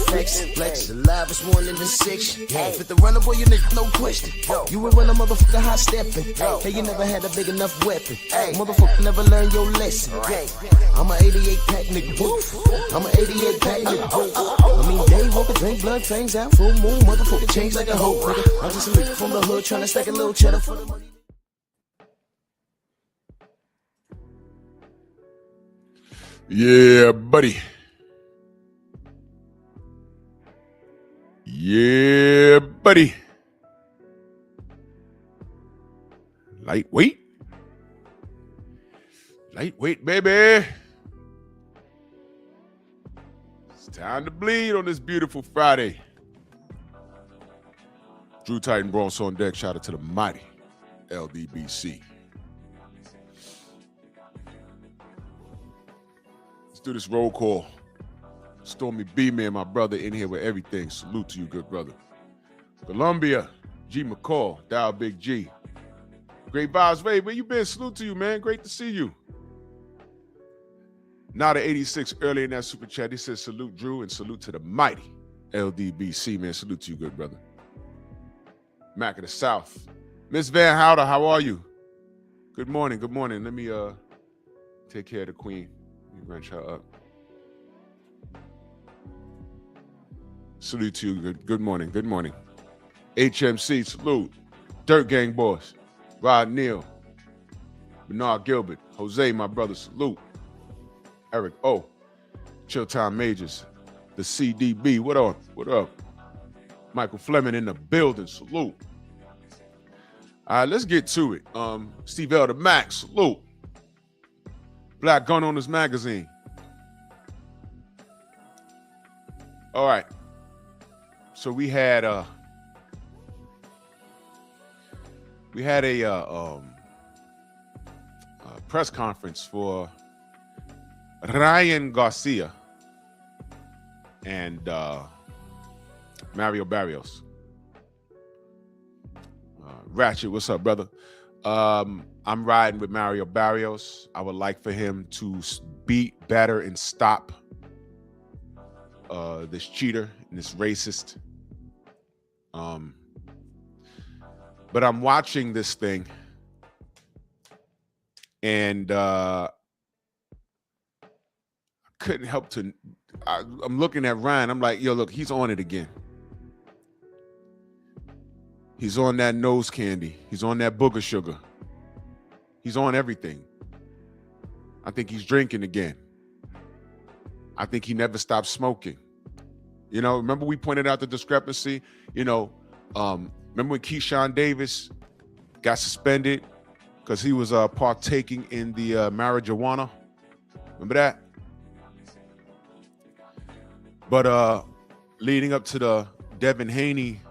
flex. The livest one in the section. Fit the runner, boy, you nigga, no question. You would run a motherfucker high stepping. Hey, you never had a big enough weapon. Motherfucker never learned your lesson. I'm a 88 pack nigga. I'm a 88 pack nigga. I mean, day walker, drink blood, fangs out, full moon, motherfucker, change like a hoe, nigga. I'm just a nigga from the hood trying to stack a little cheddar for the money. Yeah, buddy. Yeah, buddy. Lightweight. Lightweight, baby. It's time to bleed on this beautiful Friday. Drew Titan Bronx on deck. Shout out to the mighty LDBC. Let's do this roll call. Stormy B-Man, my brother, in here with everything. Salute to you, good brother. Columbia, G McCall, Dow Big G. Great vibes, Ray. Where you been? Salute to you, man. Great to see you. Now the 86 early in that super chat. He says salute Drew and salute to the mighty LDBC, man. Salute to you, good brother. Mac of the South. Miss Van Houder, how are you? Good morning, good morning. Let me take care of the queen. Let me wrench her up. Salute to you. Good morning. Good morning. HMC, salute. Dirt Gang Boys. Rod Neal. Bernard Gilbert. Jose, my brother, salute. Eric O. Chilltime Majors. The CDB. What up? What up? Michael Fleming in the building. Salute. All right, let's get to it. Steve L. the Max. Salute. Black Gun Owners Magazine. All right. So we had a press conference for Ryan Garcia and Mario Barrios. Ratchet, what's up, brother? I'm riding with Mario Barrios. I would like for him to beat, batter, and stop this cheater and this racist. But I'm watching this thing, and I couldn't help to. I'm looking at Ryan. I'm like, yo, look, he's on it again. He's on that nose candy. He's on that booger sugar. He's on everything. I think he's drinking again. I think he never stopped smoking. You know, remember we pointed out the discrepancy? You know, remember when Keyshawn Davis got suspended because he was partaking in the marijuana? Remember that? But leading up to the Devin Haney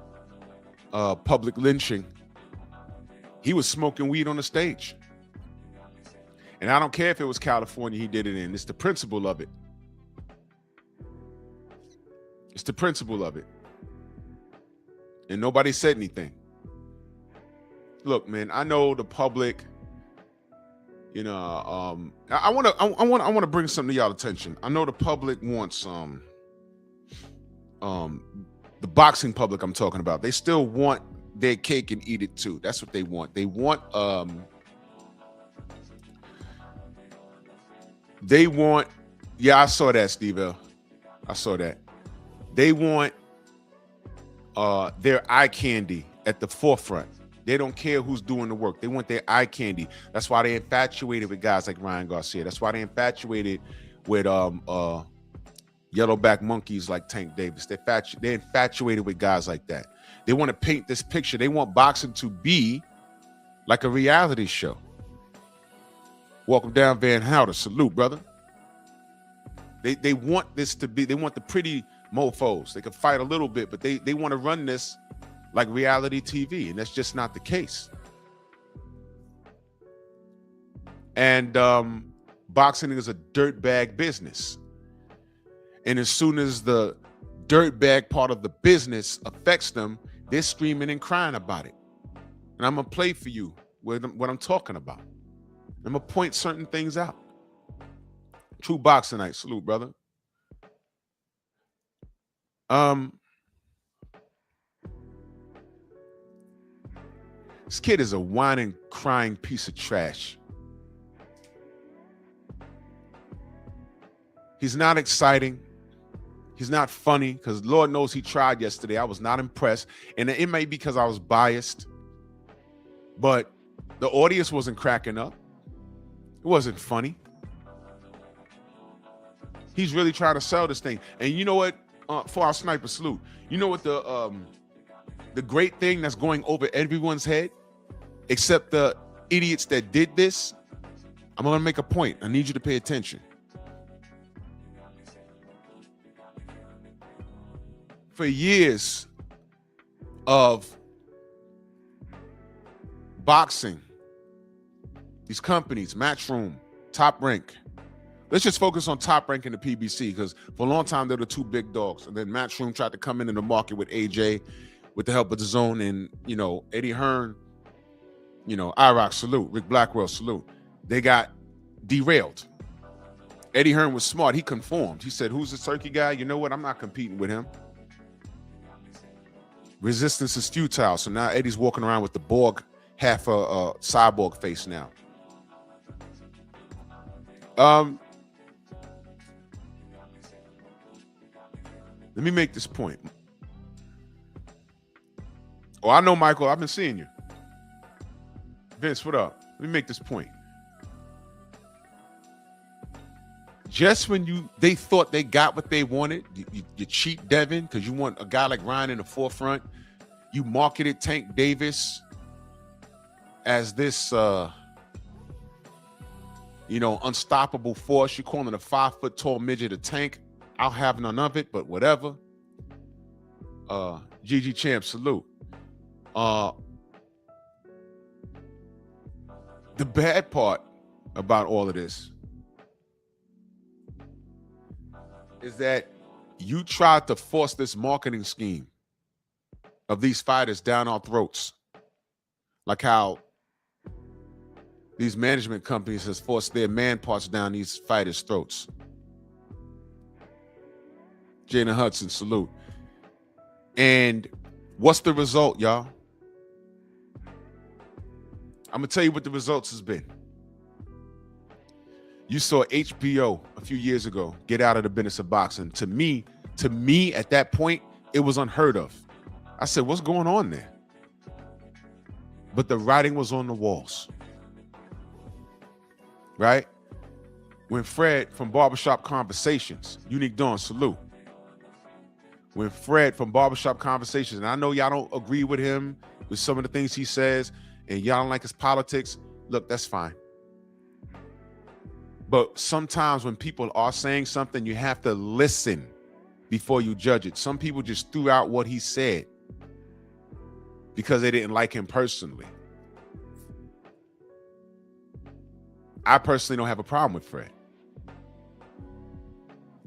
public lynching, he was smoking weed on the stage. And I don't care if it was California he did it in. It's the principle of it. It's the principle of it. And nobody said anything. Look, man, I know the public, you know, I want to bring something to y'all attention. I know the public wants the boxing public I'm talking about. They still want their cake and eat it too. That's what they want. They want yeah, I saw that, Steve L. I saw that. They want their eye candy at the forefront. They don't care who's doing the work. They want their eye candy. That's why they infatuated with guys like Ryan Garcia. That's why they infatuated with yellowback monkeys like Tank Davis. They're infatuated with guys like that. They want to paint this picture. They want boxing to be like a reality show. Welcome down, Van Houder. Salute, brother. They want this to be, they want the pretty mofos. They can fight a little bit, but they want to run this like reality TV, and that's just not the case. And boxing is a dirtbag business. And as soon as the dirtbag part of the business affects them, they're screaming and crying about it. And I'm going to play for you what I'm talking about. I'm going to point certain things out. True Boxing Night. Salute, brother. This kid is a whining, crying piece of trash. He's not exciting. He's not funny, because Lord knows he tried yesterday. I was not impressed. And it may be because I was biased, but the audience wasn't cracking up. It wasn't funny. He's really trying to sell this thing. And you know what? For our sniper salute, you know what the great thing that's going over everyone's head, except the idiots that did this? I'm going to make a point. I need you to pay attention. For years of boxing, these companies, Matchroom, Top Rank. Let's just focus on Top Rank and the PBC, because for a long time, they're the two big dogs. And then Matchroom tried to come in the market with AJ with the help of the Zone, and, Eddie Hearn, IROC, salute, Rick Blackwell, salute. They got derailed. Eddie Hearn was smart. He conformed. He said, who's the turkey guy? You know what? I'm not competing with him. Resistance is futile. So now Eddie's walking around with the Borg, half a cyborg face now. Let me make this point. Oh, I know, Michael. I've been seeing you. Vince, what up? Let me make this point. Just when they thought they got what they wanted, you cheat Devin because you want a guy like Ryan in the forefront. You marketed Tank Davis as this, unstoppable force. You're calling a 5-foot-tall midget a tank. I'll have none of it, but whatever. GG Champ, salute. The bad part about all of this is that you tried to force this marketing scheme of these fighters down our throats, like how these management companies has forced their man parts down these fighters' throats. Jana Hudson, salute. And what's the result, y'all? I'm gonna tell you what the results has been. You saw HBO a few years ago get out of the business of boxing. To me, at that point, it was unheard of. I said, what's going on there? But the writing was on the walls, right? When Fred from Barbershop Conversations, Unique Dawn, salute. When Fred from Barbershop Conversations, and I know y'all don't agree with him with some of the things he says, and y'all don't like his politics, look, that's fine. But sometimes when people are saying something, you have to listen before you judge it. Some people just threw out what he said because they didn't like him personally. I personally don't have a problem with Fred.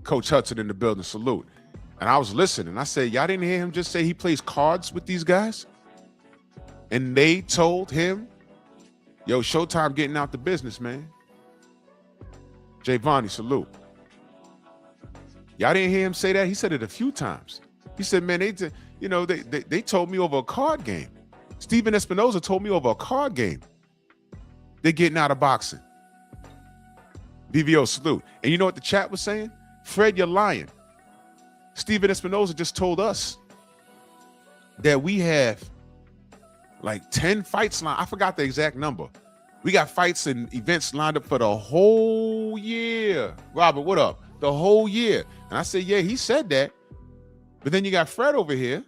Coach Hudson in the building, salute. And I was listening. I said, y'all didn't hear him just say he plays cards with these guys? And they told him, yo, Showtime getting out the business, man. Jay Vonnie, salute. Y'all didn't hear him say that? He said it a few times. He said, man, they told me over a card game. Steven Espinoza told me over a card game. They're getting out of boxing. BVO, salute. And you know what the chat was saying? Fred, you're lying. Steven Espinoza just told us that we have like 10 fights lined. I forgot the exact number. We got fights and events lined up for the whole year. Robert, what up? The whole year. And I said, yeah, he said that. But then you got Fred over here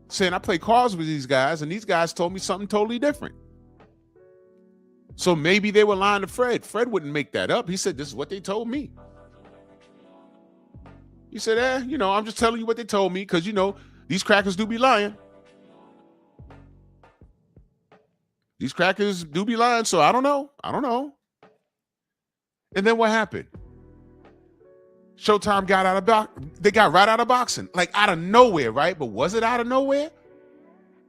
saying I play cards with these guys, and these guys told me something totally different. So maybe they were lying to Fred. Fred wouldn't make that up. He said, this is what they told me. He said, I'm just telling you what they told me because, these crackers do be lying. These crackers do be lying, so I don't know. And then what happened? Showtime got out of boxing. They got right out of boxing, like out of nowhere, right? But was it out of nowhere?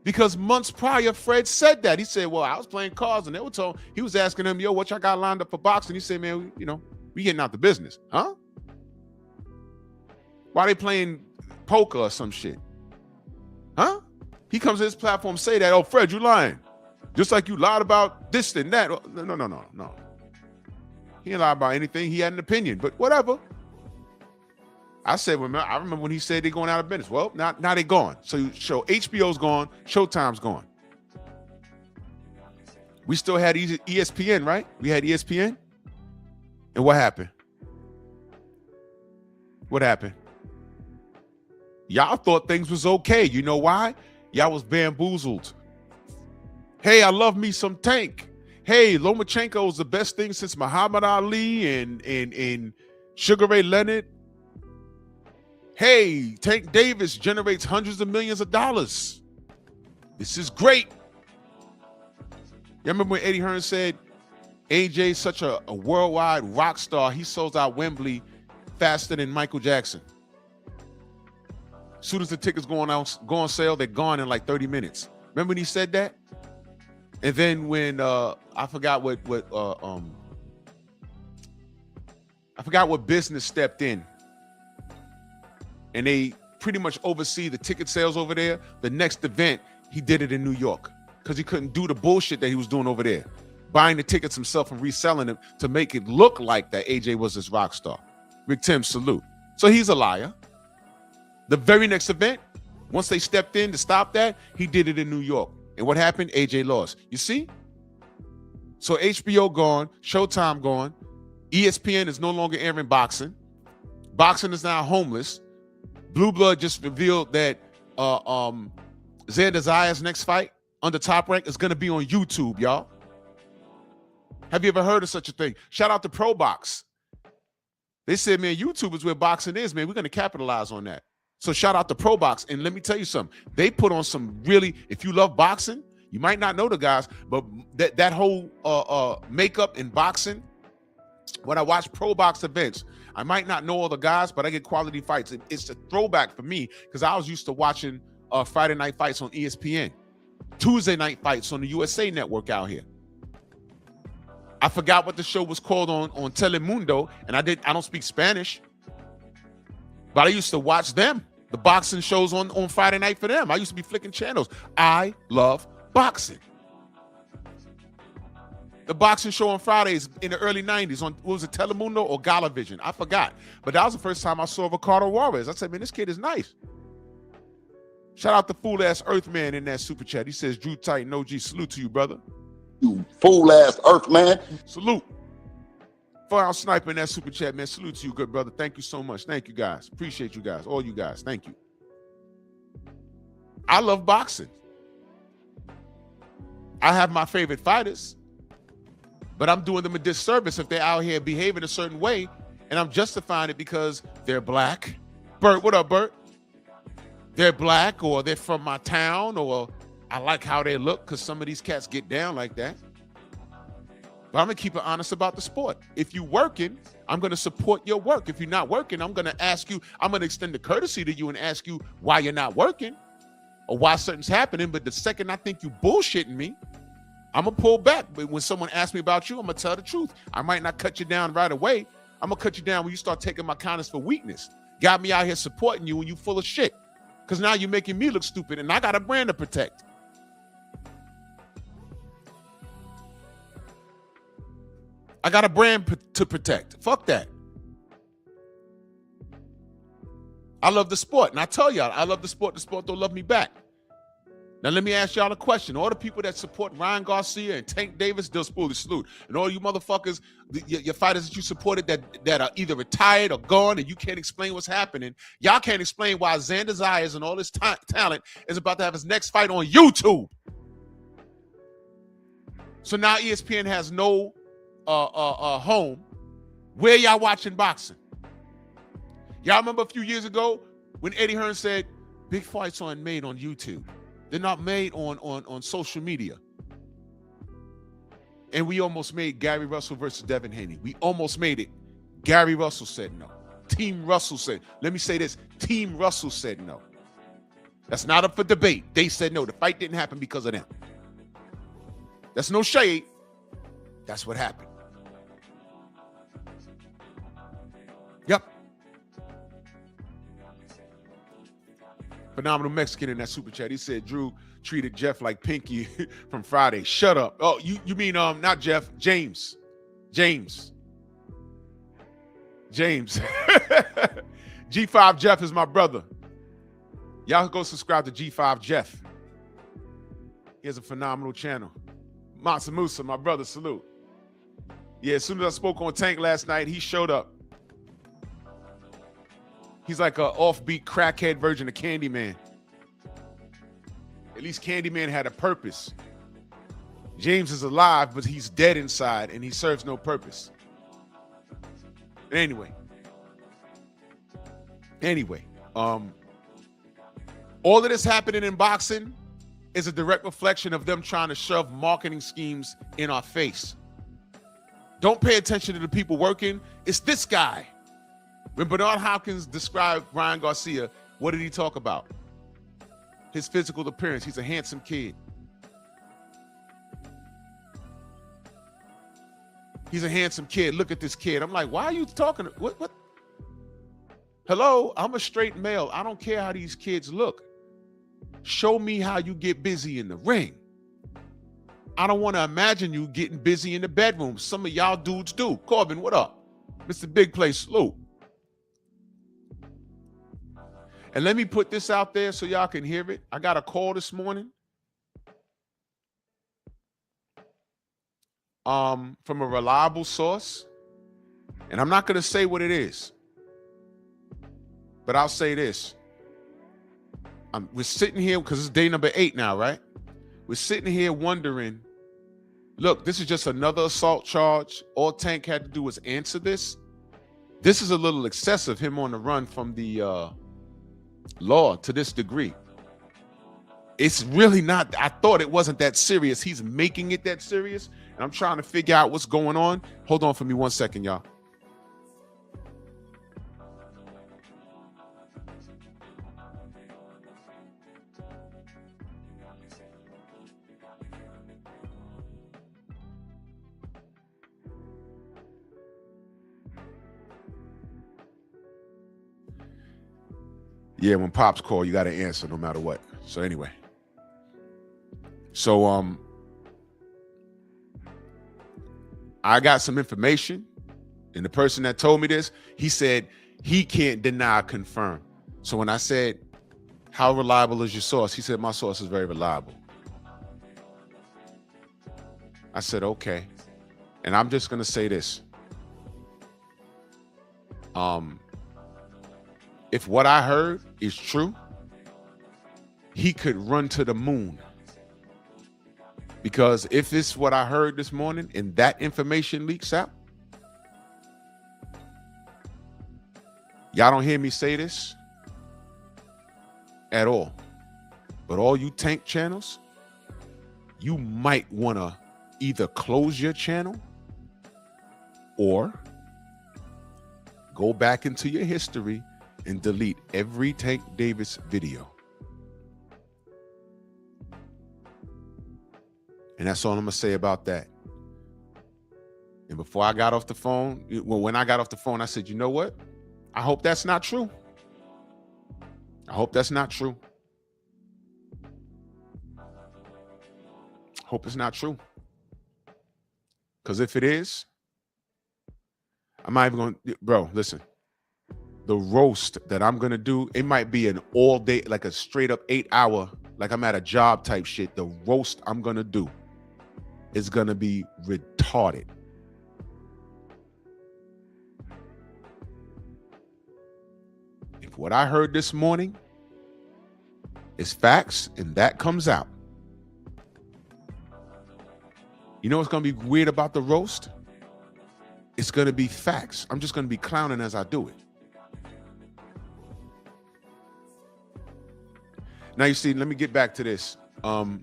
Because months prior, Fred said that. He said, well, I was playing cards, and they were told, he was asking him, yo, what y'all got lined up for boxing? He said, man, we getting out the business. Huh? Why they playing poker or some shit. Huh? He comes to his platform say that, oh, Fred, you lying. Just like you lied about this and that. No. He didn't lie about anything. He had an opinion, but whatever. I remember when he said they're going out of business. Well, now they're gone. So HBO's gone, Showtime's gone. We still had ESPN, right? We had ESPN. And what happened? What happened? Y'all thought things was okay. You know why? Y'all was bamboozled. Hey, I love me some Tank. Hey, Lomachenko is the best thing since Muhammad Ali and Sugar Ray Leonard. Hey, Tank Davis generates hundreds of millions of dollars. This is great. You remember when Eddie Hearn said AJ's such a worldwide rock star, he sold out Wembley faster than Michael Jackson. As soon as the tickets go on sale, they're gone in like 30 minutes. Remember when he said that? And then when I forgot what business stepped in, and they pretty much oversee the ticket sales over there. The next event, he did it in New York because he couldn't do the bullshit that he was doing over there, buying the tickets himself and reselling them to make it look like that AJ was his rock star. Rick Tim, salute. So he's a liar. The very next event, once they stepped in to stop that, he did it in New York. And what happened? AJ lost. You see? So HBO gone, Showtime gone, ESPN is no longer airing boxing. Boxing is now homeless. Blue Blood just revealed that Xander Zaya's next fight under Top Rank is going to be on YouTube, y'all. Have you ever heard of such a thing? Shout out to Pro Box. They said, man, YouTube is where boxing is, man. We're going to capitalize on that. So shout out to Pro Box. And let me tell you something. They put on some really, if you love boxing, you might not know the guys, but that whole makeup in boxing, when I watch Pro Box events, I might not know all the guys, but I get quality fights. It's a throwback for me because I was used to watching Friday night fights on ESPN, Tuesday night fights on the USA Network out here. I forgot what the show was called on Telemundo, and I don't speak Spanish, but I used to watch them, the boxing shows on Friday night for them. I used to be flicking channels. I love boxing. The boxing show on Fridays in the early 90s on, what was it, Telemundo or Galavision? I forgot. But that was the first time I saw Ricardo Juarez. I said, man, this kid is nice. Shout out to fool-ass Earthman in that super chat. He says, Drew Titan OG, salute to you, brother. You fool-ass Earthman. Salute. Fire sniper in that super chat, man. Salute to you, good brother. Thank you so much. Thank you, guys. Appreciate you guys. All you guys. Thank you. I love boxing. I have my favorite fighters. But I'm doing them a disservice if they're out here behaving a certain way, and I'm justifying it because they're black. Bert, what up, Bert? They're black, or they're from my town, or I like how they look because some of these cats get down like that. But I'm going to keep it honest about the sport. If you're working, I'm going to support your work. If you're not working, I'm going to ask you, I'm going to extend the courtesy to you and ask you why you're not working or why something's happening. But the second I think you bullshitting me, I'm going to pull back. But when someone asks me about you, I'm going to tell the truth. I might not cut you down right away. I'm going to cut you down when you start taking my kindness for weakness. Got me out here supporting you and you full of shit. Because now you're making me look stupid and I got a brand to protect. I got a brand to protect. Fuck that. I love the sport. And I tell y'all, I love the sport. The sport don't love me back. Now, let me ask y'all a question. All the people that support Ryan Garcia and Tank Davis, they'll spool the salute. And all you motherfuckers, your fighters that you supported that are either retired or gone and you can't explain what's happening, y'all can't explain why Xander Zayas and all this talent is about to have his next fight on YouTube. So now ESPN has no home. Where y'all watching boxing? Y'all remember a few years ago when Eddie Hearn said, big fights aren't made on YouTube. They're not made on social media. And we almost made Gary Russell versus Devin Haney. We almost made it. Gary Russell said no. Team Russell said, let me say this, Team Russell said no. That's not up for debate. They said no. The fight didn't happen because of them. That's no shade. That's what happened. Yep. Phenomenal Mexican in that super chat. He said Drew treated Jeff like Pinky from Friday. Shut up. Oh, you mean not Jeff, James. James. G5 Jeff is my brother. Y'all go subscribe to G5 Jeff. He has a phenomenal channel. Matsa Musa, my brother, salute. Yeah, as soon as I spoke on Tank last night, he showed up. He's like an offbeat crackhead version of Candyman. At least Candyman had a purpose. James is alive, but he's dead inside and he serves no purpose. Anyway, all of this happening in boxing is a direct reflection of them trying to shove marketing schemes in our face. Don't pay attention to the people working. It's this guy. When Bernard Hopkins described Ryan Garcia, what did he talk about? His physical appearance. He's a handsome kid. He's a handsome kid. Look at this kid. I'm like, why are you talking? What? Hello, I'm a straight male. I don't care how these kids look. Show me how you get busy in the ring. I don't want to imagine you getting busy in the bedroom. Some of y'all dudes do. Corbin, what up? Mr. Big Play, salute. And let me put this out there so y'all can hear it. I got a call this morning from a reliable source. And I'm not going to say what it is. But I'll say this. We're sitting here because it's day number 8 now, right? We're sitting here wondering, look, this is just another assault charge. All Tank had to do was answer this. This is a little excessive, him on the run from the law to this degree. It's really not. I thought it wasn't that serious. He's making it that serious. And I'm trying to figure out what's going on. Hold on for me 1 second, y'all. Yeah, when Pops call, you got to answer no matter what. So anyway. So I got some information, and the person that told me this, he said he can't deny, confirm. So when I said, how reliable is your source? He said, my source is very reliable. I said, okay. And I'm just going to say this. If what I heard is true, he could run to the moon. Because if it's what I heard this morning and that information leaks out, y'all don't hear me say this at all. But all you Tank channels, you might want to either close your channel or go back into your history and delete every Tank Davis video. And that's all I'm gonna say about that. And before I got off the phone, when I got off the phone, I said, you know what? I hope that's not true. I hope that's not true. Hope it's not true. Because if it is, I'm not even going to, bro, listen. The roast that I'm going to do, it might be an all day, like a straight up 8-hour, like I'm at a job type shit. The roast I'm going to do is going to be retarded. If what I heard this morning is facts and that comes out, you know what's going to be weird about the roast? It's going to be facts. I'm just going to be clowning as I do it. Now, you see, let me get back to this. You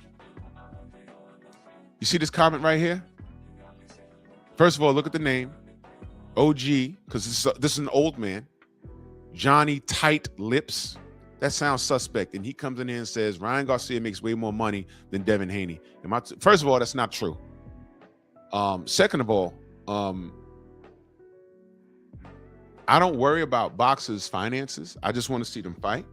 see this comment right here? First of all, look at the name. OG, because this is an old man. Johnny Tight Lips. That sounds suspect. And he comes in here and says, Ryan Garcia makes way more money than Devin Haney. First of all, that's not true. Second of all, I don't worry about boxers' finances. I just want to see them fight.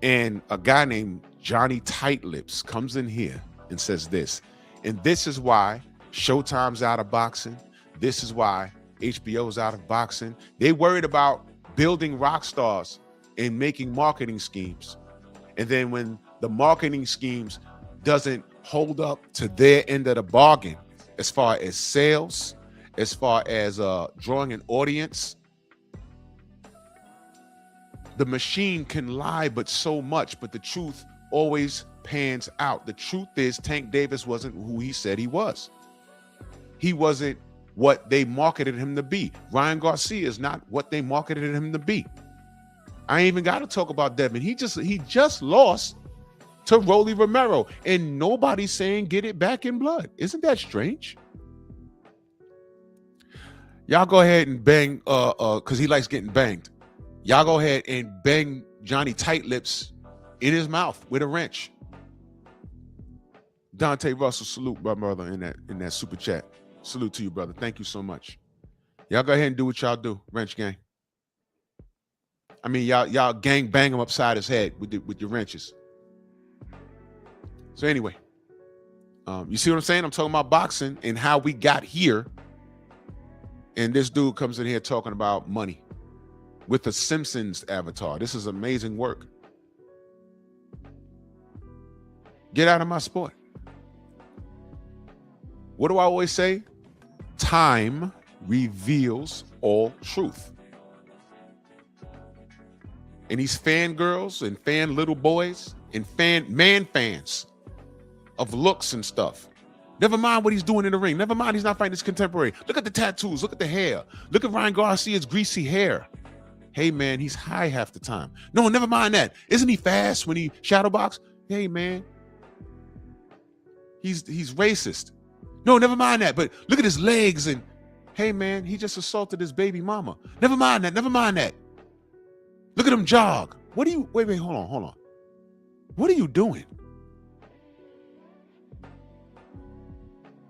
And a guy named Johnny Tightlips comes in here and says this. And this is why Showtime's out of boxing. This is why HBO's out of boxing. They worried about building rock stars and making marketing schemes. And then when the marketing schemes doesn't hold up to their end of the bargain, as far as sales, as far as drawing an audience, the machine can lie but so much, but the truth always pans out. The truth is Tank Davis wasn't who he said he was. He wasn't what they marketed him to be. Ryan Garcia is not what they marketed him to be. I ain't even got to talk about Devin. He just lost to Rolly Romero, and nobody's saying get it back in blood. Isn't that strange? Y'all go ahead and bang, because he likes getting banged. Y'all go ahead and bang Johnny Tightlips in his mouth with a wrench. Dante Russell, salute, my brother, in that super chat. Salute to you, brother. Thank you so much. Y'all go ahead and do what y'all do, wrench gang. I mean, y'all gang bang him upside his head with your wrenches. So anyway, you see what I'm saying? I'm talking about boxing and how we got here. And this dude comes in here talking about money with the Simpsons avatar. This is amazing work. Get out of my sport. What do I always say? Time reveals all truth. And these fangirls and fan little boys and man fans of looks and stuff. Never mind what he's doing in the ring. Never mind he's not fighting his contemporary. Look at the tattoos. Look at the hair. Look at Ryan Garcia's greasy hair. Hey, man, he's high half the time. No, never mind that. Isn't he fast when he shadow box? Hey, man, he's racist. No, never mind that. But look at his legs and, hey, man, he just assaulted his baby mama. Never mind that. Never mind that. Look at him jog. What do you, wait, hold on. What are you doing?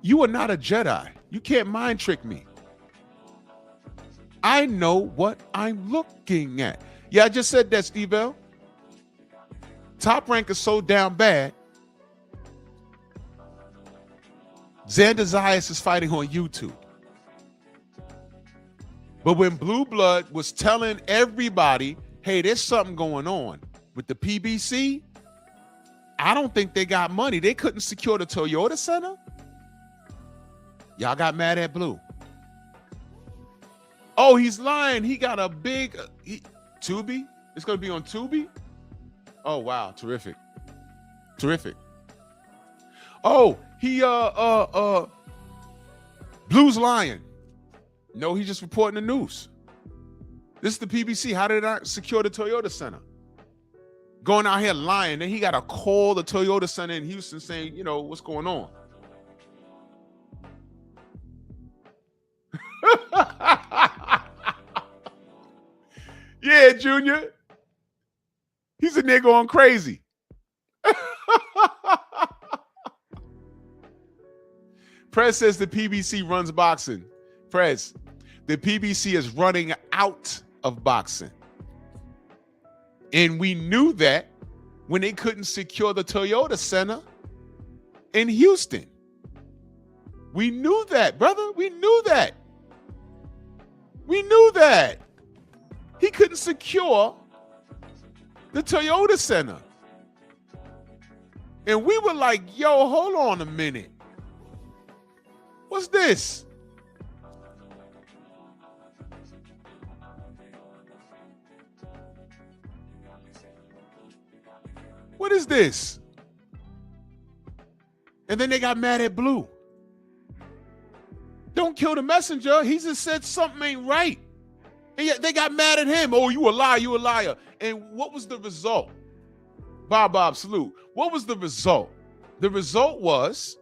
You are not a Jedi. You can't mind trick me. I know what I'm looking at. Yeah, I just said that, Steve L. Top Rank is so down bad. Xander Zayas is fighting on YouTube. But when Blue Blood was telling everybody, hey, there's something going on with the PBC, I don't think they got money. They couldn't secure the Toyota Center. Y'all got mad at Blue. Oh, he's lying. He got a big Tubi. It's going to be on Tubi. Oh, wow. Terrific. Terrific. Oh, he Blue's lying. No, he's just reporting the news. This is the PBC. How did I secure the Toyota Center? Going out here lying. Then he got to call the Toyota Center in Houston saying, you know, what's going on? Yeah, Junior. He's a nigga going crazy. Prez says the PBC runs boxing. Prez, the PBC is running out of boxing. And we knew that when they couldn't secure the Toyota Center in Houston. We knew that, brother. We knew that. We knew that. He couldn't secure the Toyota Center. And we were like, yo, hold on a minute. What's this? What is this? And then they got mad at Blue. Don't kill the messenger. He just said something ain't right. And yet they got mad at him. Oh, you a liar, you a liar. And what was the result? Bob, salute. What was the result? The result was,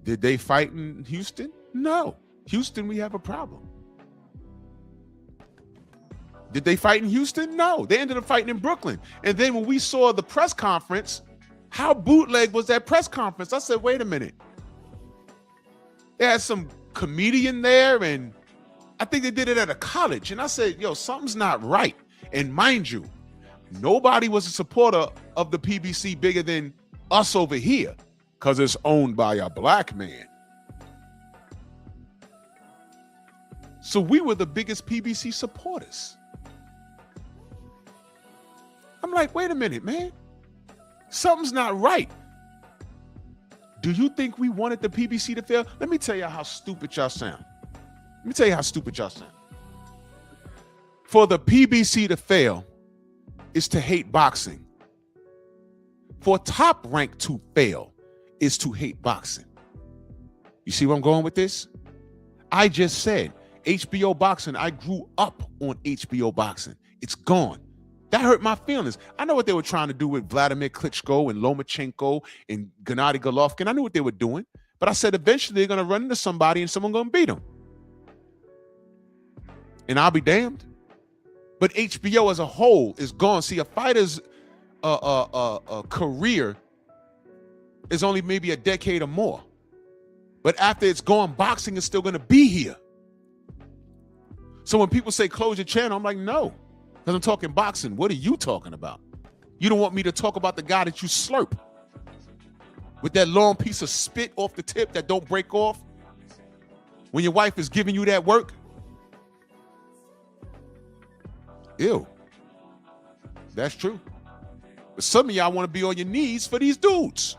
did they fight in Houston? No. Houston, we have a problem. Did they fight in Houston? No. They ended up fighting in Brooklyn. And then when we saw the press conference, how bootleg was that press conference? I said, wait a minute. They had some comedian there, and I think they did it at a college. And I said, yo, something's not right. And mind you, Nobody was a supporter of the PBC bigger than us over here because it's owned by a black man. So we were the biggest PBC supporters. I'm like, wait a minute, man. Something's not right. Do you think we wanted the PBC to fail? Let me tell you how stupid y'all sound. For the PBC to fail is to hate boxing. For Top Rank to fail is to hate boxing. You see where I'm going with this? I just said HBO boxing. I grew up on HBO boxing. It's gone. That hurt my feelings. I know what they were trying to do with Vladimir Klitschko and Lomachenko and Gennady Golovkin. I knew what they were doing. But I said eventually they're going to run into somebody and someone's going to beat them. And I'll be damned. But HBO as a whole is gone. See, a fighter's career is only maybe a decade or more. But after it's gone, boxing is still going to be here. So when people say close your channel, I'm like, no. Because I'm talking boxing. What are you talking about? You don't want me to talk about the guy that you slurp with that long piece of spit off the tip that don't break off when your wife is giving you that work? Ew. That's true. But some of y'all want to be on your knees for these dudes.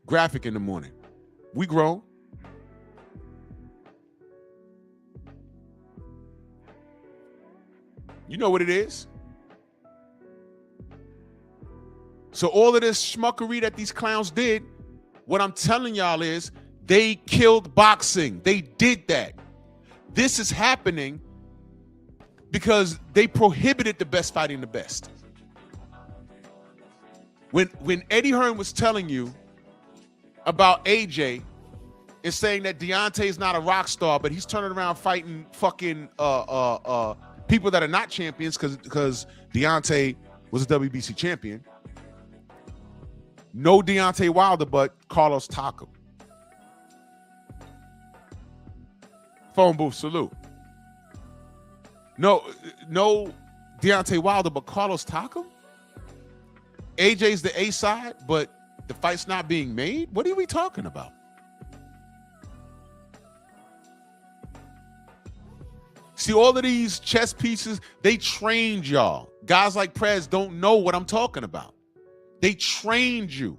Graphic in the morning. We grown. You know what it is. So all of this schmuckery that these clowns did, what I'm telling y'all is they killed boxing. They did that. This is happening because they prohibited the best fighting the best. When Eddie Hearn was telling you about AJ and saying that Deontay is not a rock star, but he's turning around fighting fucking people that are not champions because Deontay was a WBC champion. No Deontay Wilder, but Carlos Takam. Phone booth salute. No Deontay Wilder, but Carlos Takam? AJ's the A side, but the fight's not being made? What are we talking about? See, all of these chess pieces, they trained y'all. Guys like Prez don't know what I'm talking about. They trained you.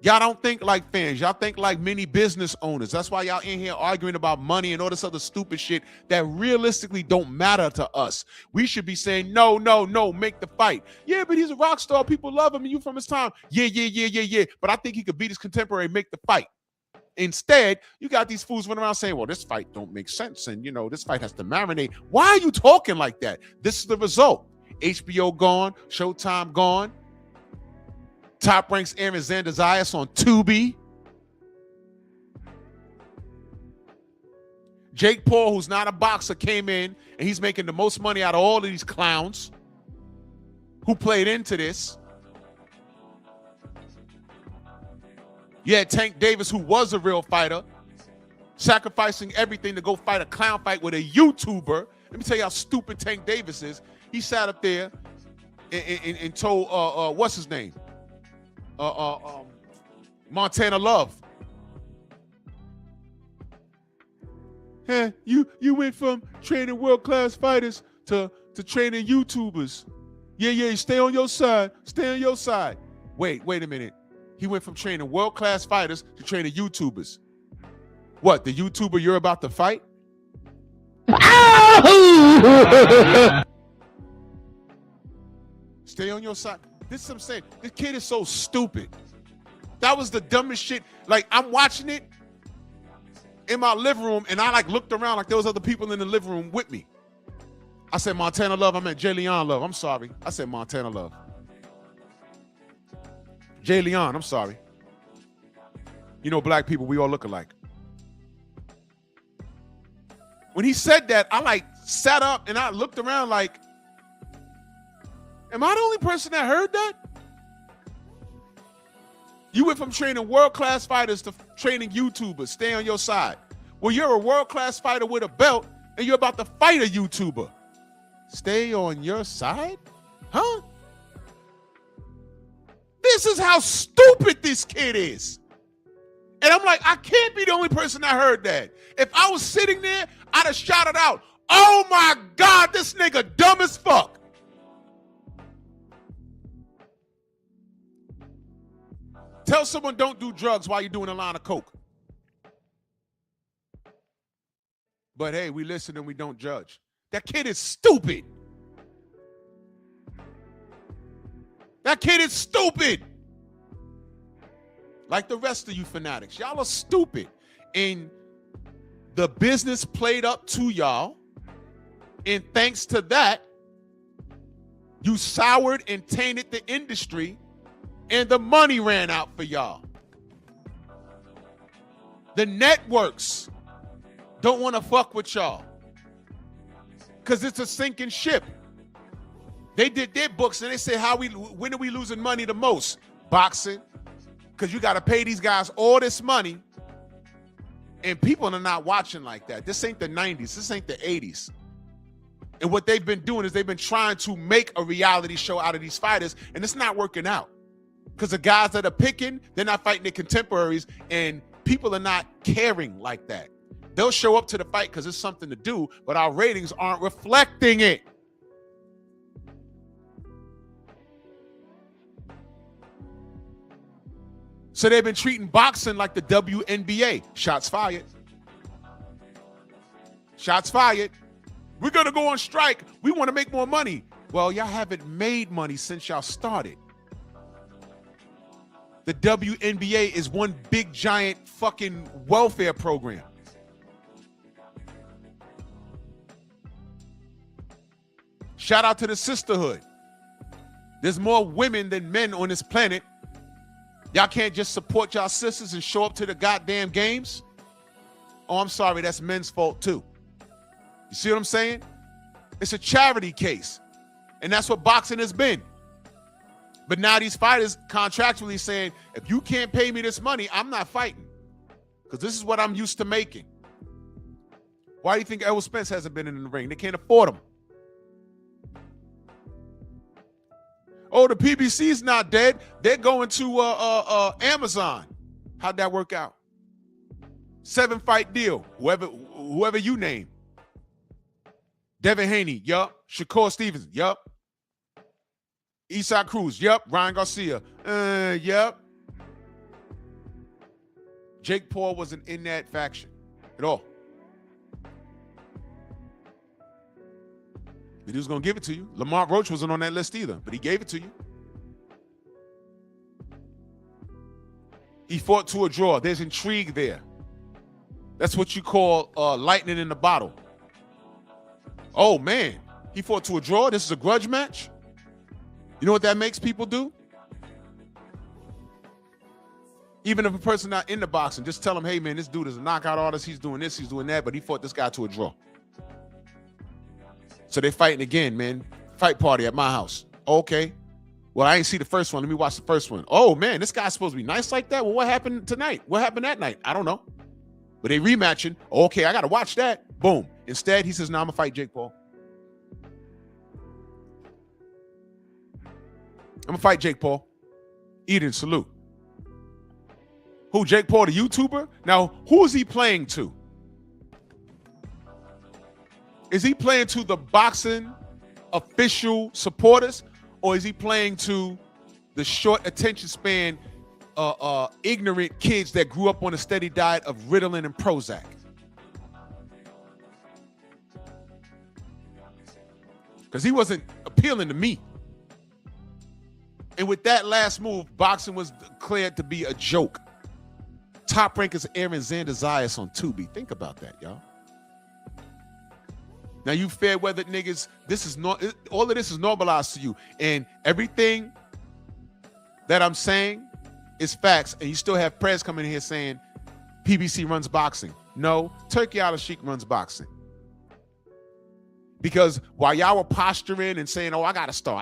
Y'all don't think like fans. Y'all think like many business owners. That's why y'all in here arguing about money and all this other stupid shit that realistically don't matter to us. We should be saying, no, make the fight. Yeah, but he's a rock star. People love him and you from his time. Yeah. But I think he could beat his contemporary, make the fight. Instead, you got these fools running around saying, well, this fight don't make sense. And, this fight has to marinate. Why are you talking like that? This is the result. HBO gone. Showtime gone. Top Rank's Aaron Zandazayas on Tubi. Jake Paul, who's not a boxer, came in and he's making the most money out of all of these clowns who played into this. You had Tank Davis, who was a real fighter, sacrificing everything to go fight a clown fight with a YouTuber. Let me tell you how stupid Tank Davis is. He sat up there and told, what's his name? Montana Love. Hey, you went from training world-class fighters to training YouTubers. Yeah, stay on your side. Stay on your side. Wait a minute. He went from training world-class fighters to training YouTubers. What, the YouTuber you're about to fight? Stay on your side. This is what I'm saying. This kid is so stupid. That was the dumbest shit. Like, I'm watching it in my living room, and I looked around like there was other people in the living room with me. I said Montana Love. I meant Jay Leon Love. I'm sorry. I said Montana Love. Jay Leon, I'm sorry. Black people, we all look alike. When he said that, I sat up and I looked around like, am I the only person that heard that? You went from training world-class fighters to training YouTubers. Stay on your side. Well, you're a world-class fighter with a belt, and you're about to fight a YouTuber. Stay on your side? Huh? This is how stupid this kid is. And I'm like, I can't be the only person that heard that. If I was sitting there, I'd have shouted out, oh my God, this nigga dumb as fuck. Tell someone don't do drugs while you're doing a line of coke. But hey, we listen and we don't judge. That kid is stupid. That kid is stupid. Like the rest of you fanatics. Y'all are stupid. And the business played up to y'all. And thanks to that, you soured and tainted the industry. And the money ran out for y'all. The networks don't want to fuck with y'all. Because it's a sinking ship. They did their books and they say, when are we losing money the most? Boxing. Because you got to pay these guys all this money. And people are not watching like that. This ain't the 90s. This ain't the 80s. And what they've been doing is they've been trying to make a reality show out of these fighters. And it's not working out. Because the guys that are picking, they're not fighting their contemporaries. And people are not caring like that. They'll show up to the fight because it's something to do. But our ratings aren't reflecting it. So they've been treating boxing like the WNBA. Shots fired. Shots fired. We're going to go on strike. We want to make more money. Well, y'all haven't made money since y'all started. The WNBA is one big, giant fucking welfare program. Shout out to the sisterhood. There's more women than men on this planet. Y'all can't just support y'all sisters and show up to the goddamn games? Oh, I'm sorry, that's men's fault too. You see what I'm saying? It's a charity case. And that's what boxing has been. But now these fighters contractually saying, if you can't pay me this money, I'm not fighting. Because this is what I'm used to making. Why do you think Errol Spence hasn't been in the ring? They can't afford him. Oh, the PBC's not dead. They're going to Amazon. How'd that work out? 7-fight deal. Whoever you name. Devin Haney, yup. Shakur Stevenson, yup. Eastside Cruz, yup. Ryan Garcia, yup. Jake Paul wasn't in that faction at all. But he was going to give it to you. Lamar Roach wasn't on that list either, but he gave it to you. He fought to a draw. There's intrigue there. That's what you call lightning in the bottle. Oh, man. He fought to a draw? This is a grudge match? You know what that makes people do? Even if a person not into boxing, just tell them, hey, man, this dude is a knockout artist. He's doing this, he's doing that, but he fought this guy to a draw. So they're fighting again, man. Fight party at my house. Okay. Well, I ain't see the first one. Let me watch the first one. Oh, man, this guy's supposed to be nice like that? Well, what happened tonight? What happened that night? I don't know. But they rematching. Okay, I got to watch that. Boom. Instead, he says, no, I'm going to fight Jake Paul. I'm going to fight Jake Paul. Eden, salute. Who, Jake Paul, the YouTuber? Now, who is he playing to? Is he playing to the boxing official supporters, or is he playing to the short attention span, ignorant kids that grew up on a steady diet of Ritalin and Prozac? Because he wasn't appealing to me. And with that last move, boxing was declared to be a joke. Top Rankers Aaron Xander Zayas on Tubi. Think about that, y'all. Now you fair-weathered niggas, all of this is normalized to you. And everything that I'm saying is facts. And you still have press coming in here saying PBC runs boxing. No, Turkey Al-Sheikh runs boxing. Because while y'all were posturing and saying, oh, I got a star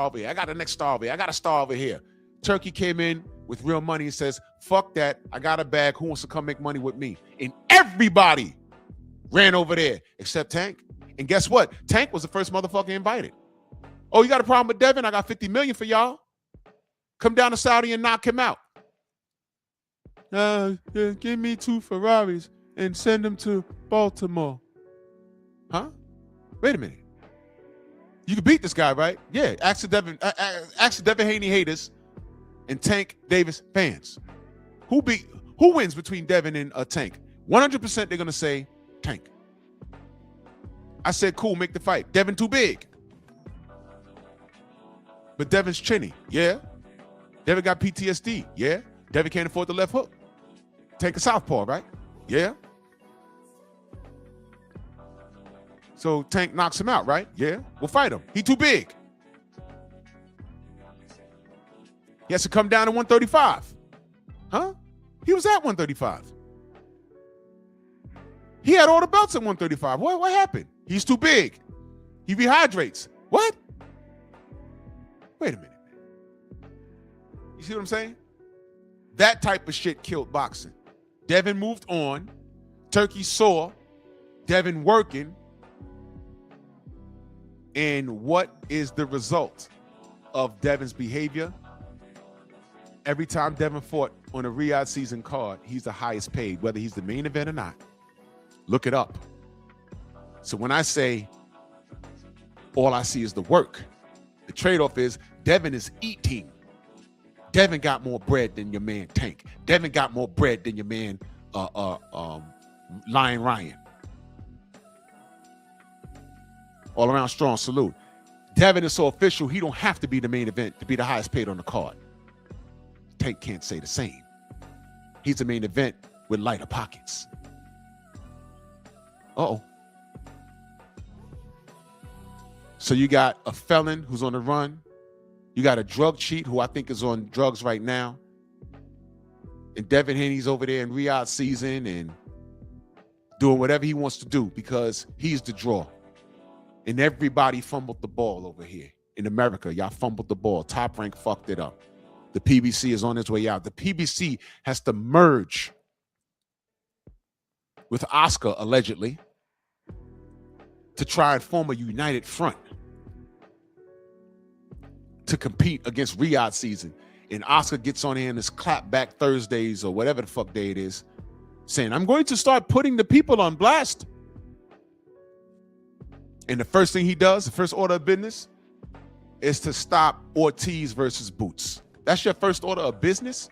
over here, I got a next star over here, I got a star over here. Turkey came in with real money and says, fuck that, I got a bag, who wants to come make money with me? And everybody ran over there, except Tank. And guess what? Tank was the first motherfucker invited. Oh, you got a problem with Devin? I got 50 million for y'all. Come down to Saudi and knock him out. Give me 2 Ferraris and send them to Baltimore. Huh? Wait a minute. You can beat this guy, right? Yeah. Ask the Devin Haney haters and Tank Davis fans. Who wins between Devin and Tank? 100% they're gonna say Tank. I said, cool, make the fight. Devin too big. But Devin's chinny. Yeah. Devin got PTSD. Yeah. Devin can't afford the left hook. Take a southpaw, right? Yeah. So Tank knocks him out, right? Yeah. We'll fight him. He too big. He has to come down to 135. Huh? He was at 135. He had all the belts at 135. What happened? He's too big. He rehydrates. What? Wait a minute. You see what I'm saying? That type of shit killed boxing. Devin moved on. Turkey saw Devin working. And what is the result of Devin's behavior? Every time Devin fought on a Riyadh season card, he's the highest paid, whether he's the main event or not. Look it up. So when I say all I see is the work, the trade-off is Devin is eating. Devin got more bread than your man Tank. Devin got more bread than your man Lion Ryan. All around strong salute. Devin is so official, he don't have to be the main event to be the highest paid on the card. Tank can't say the same. He's the main event with lighter pockets. Uh-oh. So you got a felon who's on the run. You got a drug cheat who I think is on drugs right now. And Devin Haney's over there in Riyadh season and doing whatever he wants to do because he's the draw. And everybody fumbled the ball over here. In America, y'all fumbled the ball. Top Rank fucked it up. The PBC is on its way out. The PBC has to merge with Oscar, allegedly, to try and form a united front to compete against Riyadh season. And Oscar gets on here in his clapback Thursdays or whatever the fuck day it is, saying, I'm going to start putting the people on blast. And the first thing he does, the first order of business, is to stop Ortiz versus Boots. That's your first order of business?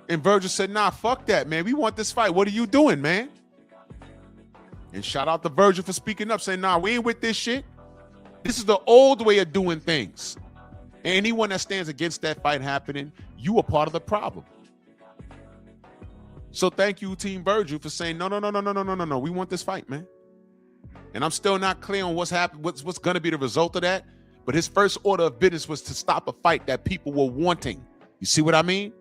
And Virgil said, nah, fuck that, man. We want this fight. What are you doing, man? And shout out to Virgil for speaking up, saying, nah, we ain't with this shit. This is the old way of doing things. And anyone that stands against that fight happening, you are part of the problem. So thank you, Team Virgil, for saying, no. We want this fight, man. And I'm still not clear on what's happened, what's going to be the result of that. But his first order of business was to stop a fight that people were wanting. You see what I mean?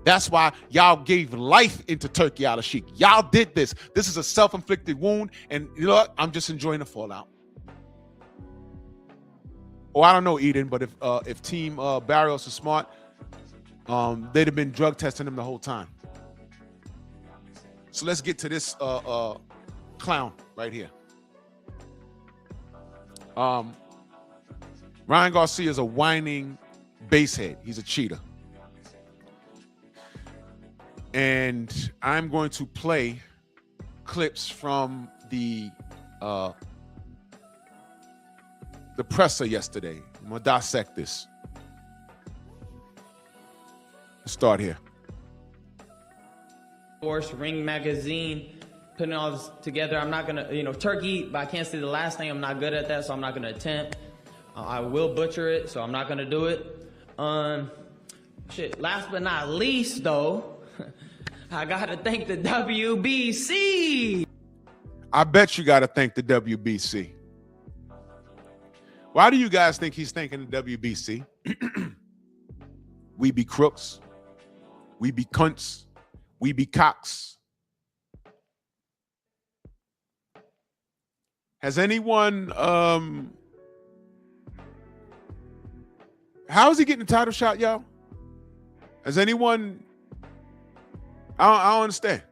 That's why y'all gave life into Turkey Al-Sheikh. Y'all did this. This is a self-inflicted wound. And you know what? I'm just enjoying the fallout. Oh, I don't know, Eden, but if Team Barrios is smart, they'd have been drug testing him the whole time. So let's get to this clown right here. Ryan Garcia is a whining basehead. He's a cheater. And I'm going to play clips from the presser yesterday. I'm going to dissect this. Let's start here. Force, Ring Magazine, putting all this together. I'm not gonna, turkey, but I can't say the last name. I'm not good at that, so I'm not gonna attempt. I will butcher it, so I'm not gonna do it. Last but not least, though, I gotta thank the WBC. I bet you gotta thank the WBC. Why do you guys think he's thanking the WBC? We be crooks. We be cunts. We be cocks. Has anyone, how is he getting the title shot, y'all? Has anyone, I don't understand.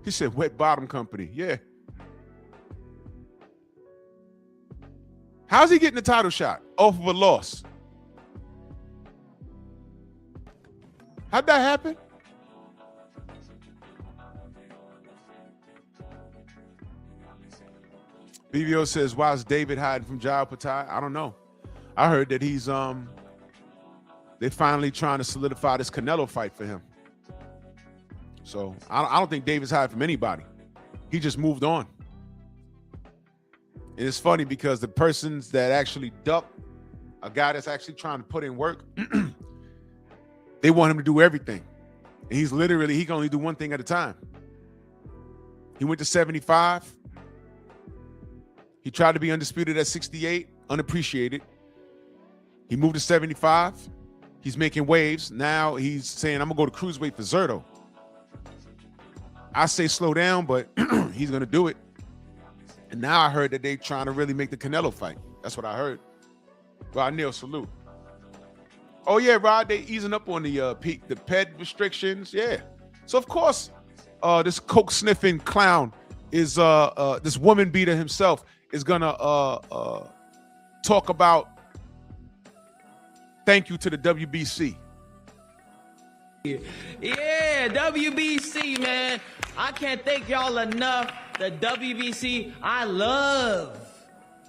He said, wet bottom company. Yeah. How's he getting the title shot off of a loss? How'd that happen? BBO says, why is David hiding from Jai Patai? I don't know. I heard that he's they're finally trying to solidify this Canelo fight for him. So I don't think David's hiding from anybody. He just moved on. And it's funny because the persons that actually duck a guy that's actually trying to put in work, they want him to do everything. And he can only do one thing at a time. He went to 75. He tried to be undisputed at 68, unappreciated. He moved to 75. He's making waves. Now he's saying, I'm going to go to cruiserweight for Zerto. I say slow down, but he's going to do it. And now I heard that they're trying to really make the Canelo fight. That's what I heard. Rod Neal, salute. Oh, yeah, Rod, they easing up on the PED restrictions. Yeah. So, of course, this coke-sniffing clown is this woman beater himself is going to talk about thank you to the WBC. Yeah, WBC, man. I can't thank y'all enough. The WBC, I love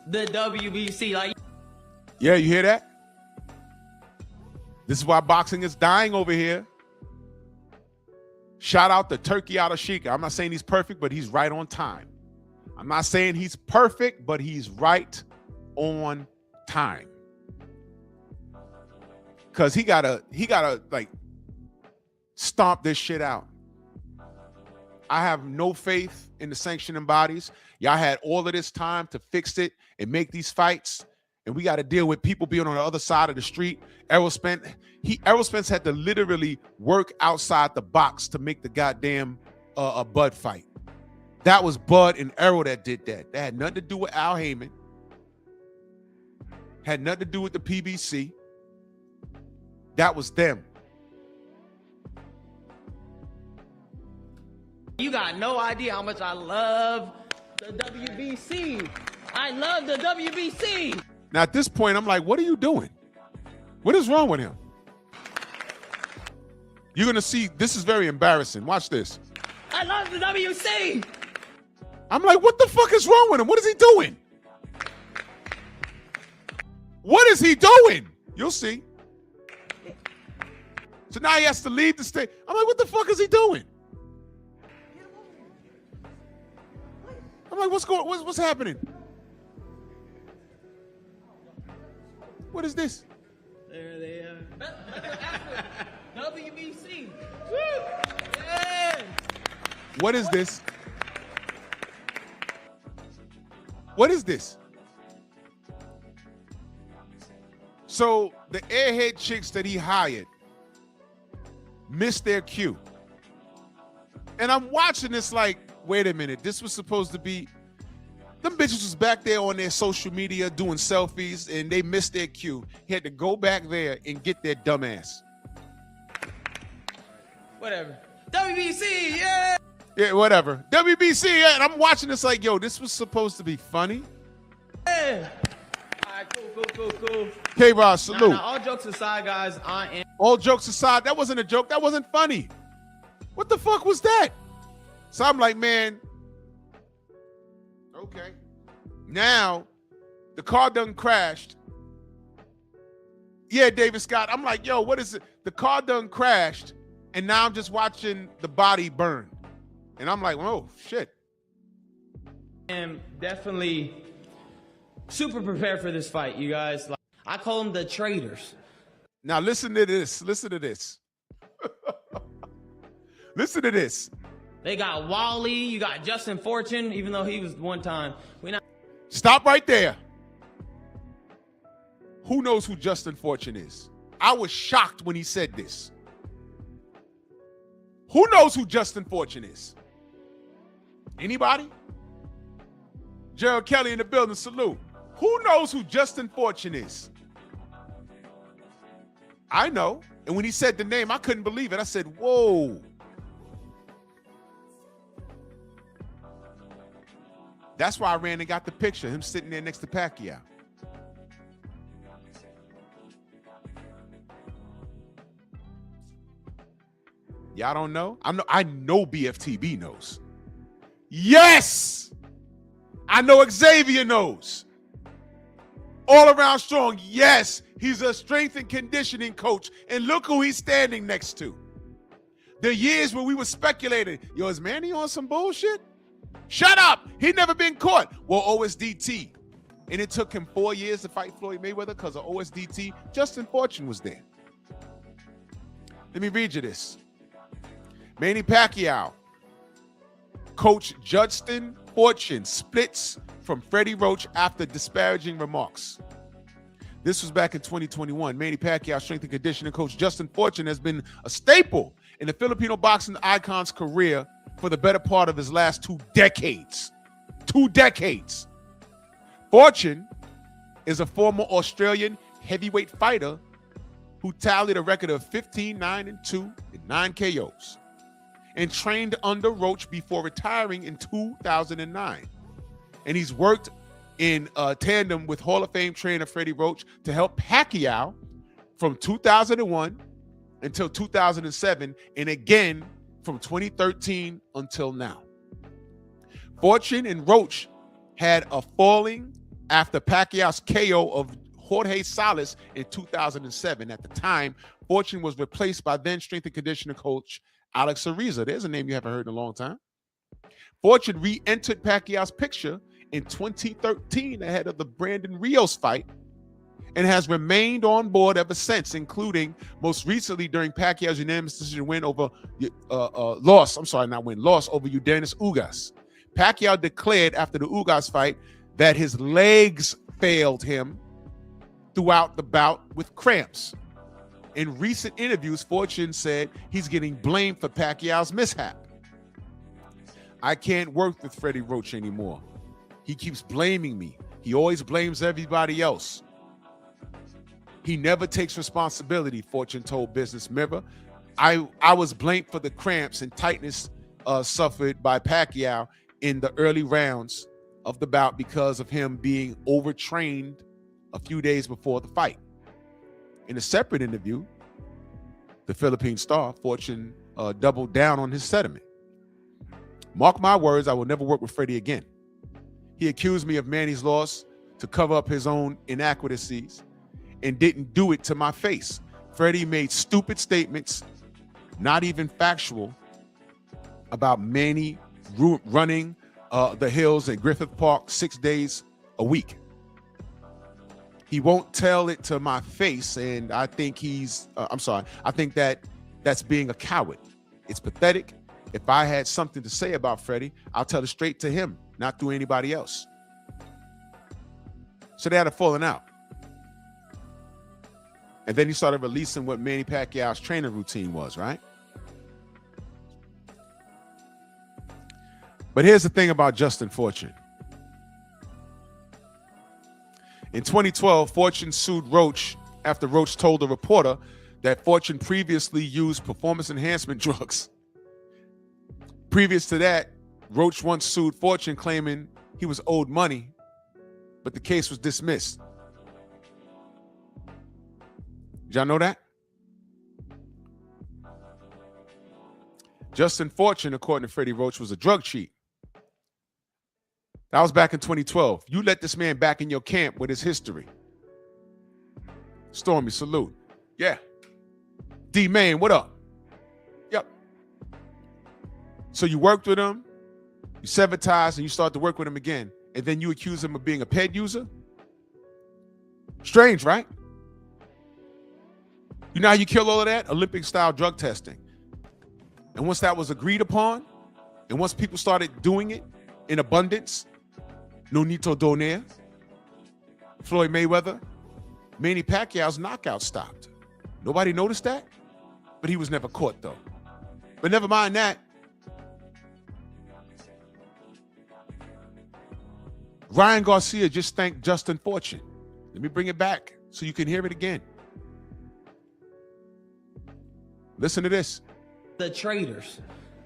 the WBC. Like, yeah, you hear that? This is why boxing is dying over here. Shout out to Turkey out of Sheikah. I'm not saying he's perfect, but he's right on time. I'm not saying he's perfect, but he's right on time. Cause he gotta like stomp this shit out. I have no faith in the sanctioning bodies. Y'all had all of this time to fix it and make these fights, and we got to deal with people being on the other side of the street. Errol Spence had to literally work outside the box to make the goddamn a Bud fight. That was Bud and Errol that did that. That had nothing to do with Al Heyman. Had nothing to do with the PBC. That was them. you got no idea how much I love the WBC. I love the WBC. Now, at this point, I'm like, what are you doing? What is wrong with him? You're going to see, this is very embarrassing. Watch this. I love the WBC. I'm like, what the fuck is wrong with him? What is he doing? What is he doing? You'll see. So now he has to leave the stage. I'm like, what the fuck is he doing? I'm like, what's happening? What is this? There they are. WBC. Woo! Yeah. What is this? What is this? So the airhead chicks that he hired missed their cue. And I'm watching this like, wait a minute, this was supposed to be, them bitches was back there on their social media doing selfies and they missed their cue. He had to go back there and get their dumb ass. Whatever. WBC, yeah! Yeah, whatever. WBC, yeah, and I'm watching this like, yo, this was supposed to be funny. Yeah. All right, cool. K-Rod, salute. Now, all jokes aside, guys, I am... All jokes aside, that wasn't a joke. That wasn't funny. What the fuck was that? So I'm like, man, okay. Now, the car done crashed. Yeah, David Scott. I'm like, yo, what is it? The car done crashed, and now I'm just watching the body burn. And I'm like, oh, shit. I am definitely super prepared for this fight, you guys. Like, I call them the traitors. Now, listen to this. Listen to this. Listen to this. They got Wally, you got Justin Fortune, even though he was one time. Stop right there. Who knows who Justin Fortune is? I was shocked when he said this. Who knows who Justin Fortune is? Anybody? Gerald Kelly in the building, salute. Who knows who Justin Fortune is? I know. And when he said the name, I couldn't believe it. I said, whoa. That's why I ran and got the picture, him sitting there next to Pacquiao. Y'all don't know? I know BFTB knows. Yes! I know Xavier knows. All around strong, yes, he's a strength and conditioning coach. And look who he's standing next to. The years where we were speculating, yo, is Manny on some bullshit? Shut up! He'd never been caught. Well, OSDT. And it took him 4 years to fight Floyd Mayweather because of OSDT. Justin Fortune was there. Let me read you this. Manny Pacquiao. Coach Justin Fortune splits from Freddie Roach after disparaging remarks. This was back in 2021. Manny Pacquiao strength and conditioning coach Justin Fortune has been a staple in the Filipino boxing icon's career for the better part of his last 2 decades. 2 decades. Fortune is a former Australian heavyweight fighter who tallied a record of 15-9-2 and 9 KOs and trained under Roach before retiring in 2009. And he's worked in tandem with Hall of Fame trainer Freddie Roach to help Pacquiao from 2001 until 2007, and again from 2013 until now. Fortune and Roach had a falling after Pacquiao's KO of Jorge Salas in 2007. At the time, Fortune was replaced by then strength and conditioning coach Alex Ariza. There's a name you haven't heard in a long time. Fortune re-entered Pacquiao's picture in 2013 ahead of the Brandon Rios fight and has remained on board ever since, including most recently during Pacquiao's unanimous decision win over loss over Yordenis Ugas. Pacquiao declared after the Ugas fight that his legs failed him throughout the bout with cramps. In recent interviews, Fortune said he's getting blamed for Pacquiao's mishap. I can't work with Freddie Roach anymore. He keeps blaming me. He always blames everybody else. He never takes responsibility, Fortune told Business Mirror. I was blamed for the cramps and tightness suffered by Pacquiao in the early rounds of the bout because of him being overtrained a few days before the fight. In a separate interview, the Philippine star, Fortune, doubled down on his sentiment. Mark my words, I will never work with Freddie again. He accused me of Manny's loss to cover up his own inadequacies and didn't do it to my face. Freddie made stupid statements, not even factual, about Manny running the hills at Griffith Park 6 days a week. He won't tell it to my face, and I think I think that's being a coward. It's pathetic. If I had something to say about Freddie, I'll tell it straight to him, not through anybody else. So they had a falling out. And then he started releasing what Manny Pacquiao's training routine was, right? But here's the thing about Justin Fortune. In 2012, Fortune sued Roach after Roach told a reporter that Fortune previously used performance enhancement drugs. Previous to that, Roach once sued Fortune claiming he was owed money, but the case was dismissed. Did y'all know that? Justin Fortune, according to Freddie Roach, was a drug cheat. That was back in 2012. You let this man back in your camp with his history. Stormy, salute. Yeah. D-Man, what up? Yep. So you worked with him, you severed ties, and you start to work with him again, and then you accuse him of being a ped user? Strange, right? You know how you kill all of that? Olympic-style drug testing. And once that was agreed upon, and once people started doing it in abundance, Nonito Donaire, Floyd Mayweather, Manny Pacquiao's knockout stopped. Nobody noticed that, but he was never caught, though. But never mind that. Ryan Garcia just thanked Justin Fortune. Let me bring it back so you can hear it again. Listen to this. The traitors.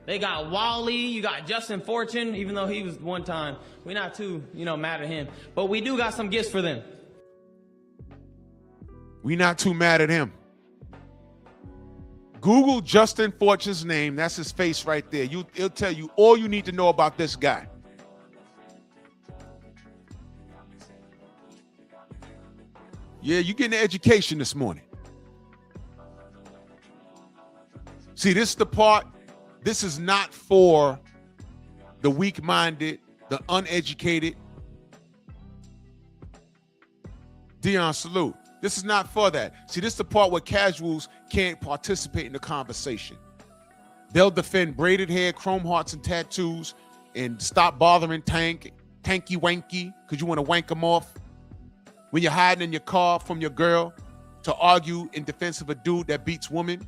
They got Wally, you got Justin Fortune, even though he was one time. We're not too, mad at him. But we do got some gifts for them. We not too mad at him. Google Justin Fortune's name. That's his face right there. It'll tell you all you need to know about this guy. Yeah, you getting an education this morning. See, this is the part. This is not for the weak-minded, the uneducated. Dion, salute. This is not for that. See, this is the part where casuals can't participate in the conversation. They'll defend braided hair, chrome hearts, and tattoos, and stop bothering tanky wanky, because you want to wank them off. When you're hiding in your car from your girl to argue in defense of a dude that beats women.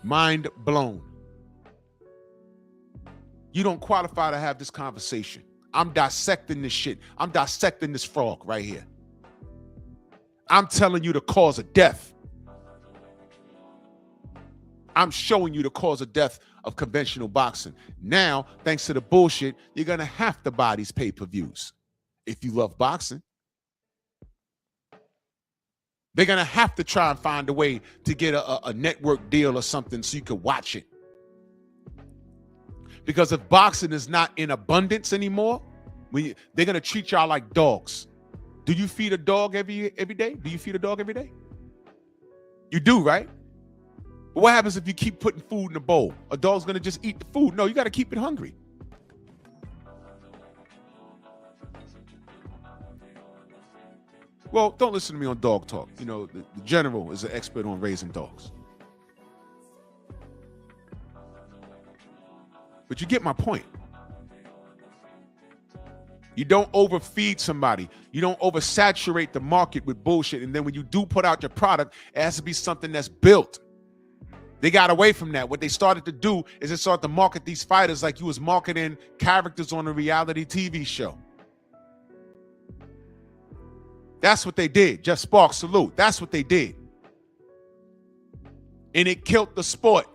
Mind blown. You don't qualify to have this conversation. I'm dissecting this shit. I'm dissecting this frog right here. I'm telling you the cause of death. I'm showing you the cause of death of conventional boxing. Now, thanks to the bullshit, you're going to have to buy these pay-per-views. If you love boxing, they're going to have to try and find a way to get a network deal or something so you can watch it. Because if boxing is not in abundance anymore, they're going to treat y'all like dogs. Do you feed a dog every day? Do you feed a dog every day? You do, right? But what happens if you keep putting food in the bowl? A dog's going to just eat the food. No, you got to keep it hungry. Well, don't listen to me on dog talk. The general is an expert on raising dogs. But you get my point. You don't overfeed somebody. You don't oversaturate the market with bullshit. And then when you do put out your product, it has to be something that's built. They got away from that. What they started to do is they started to market these fighters like you was marketing characters on a reality TV show. That's what they did. Jeff Sparks, salute. That's what they did. And it killed the sport.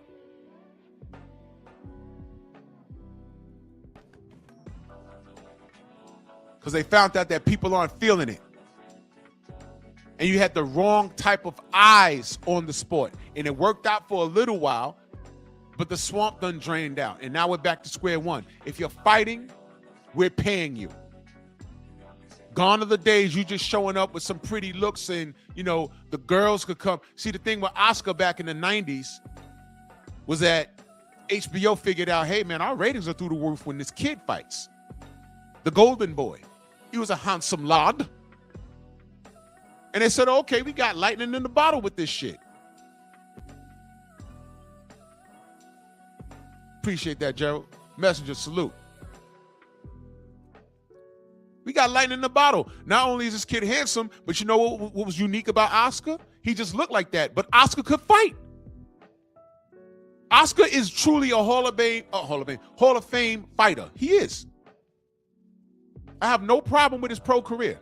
Because they found out that people aren't feeling it. And you had the wrong type of eyes on the sport. And it worked out for a little while, but the swamp done drained out. And now we're back to square one. If you're fighting, we're paying you. Gone are the days you just showing up with some pretty looks and, the girls could come. See, the thing with Oscar back in the 90s was that HBO figured out, hey, man, our ratings are through the roof when this kid fights. The golden boy. He was a handsome lad. And they said, okay, we got lightning in the bottle with this shit. Appreciate that, Gerald. Messenger, salute. We got lightning in the bottle. Not only is this kid handsome, but you know what was unique about Oscar? He just looked like that, but Oscar could fight. Oscar is truly a Hall of Fame fighter. He is. I have no problem with his pro career.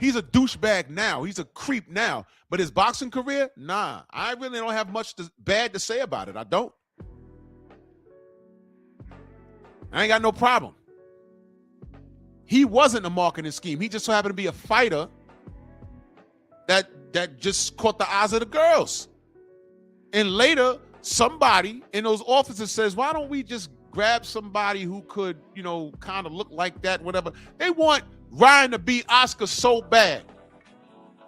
He's a douchebag now. He's a creep now. But his boxing career, nah. I really don't have much bad to say about it. I don't. I ain't got no problem. He wasn't a marketing scheme. He just so happened to be a fighter that just caught the eyes of the girls. And later, somebody in those offices says, why don't we just grab somebody who could, kind of look like that, whatever. They want Ryan to beat Oscar so bad.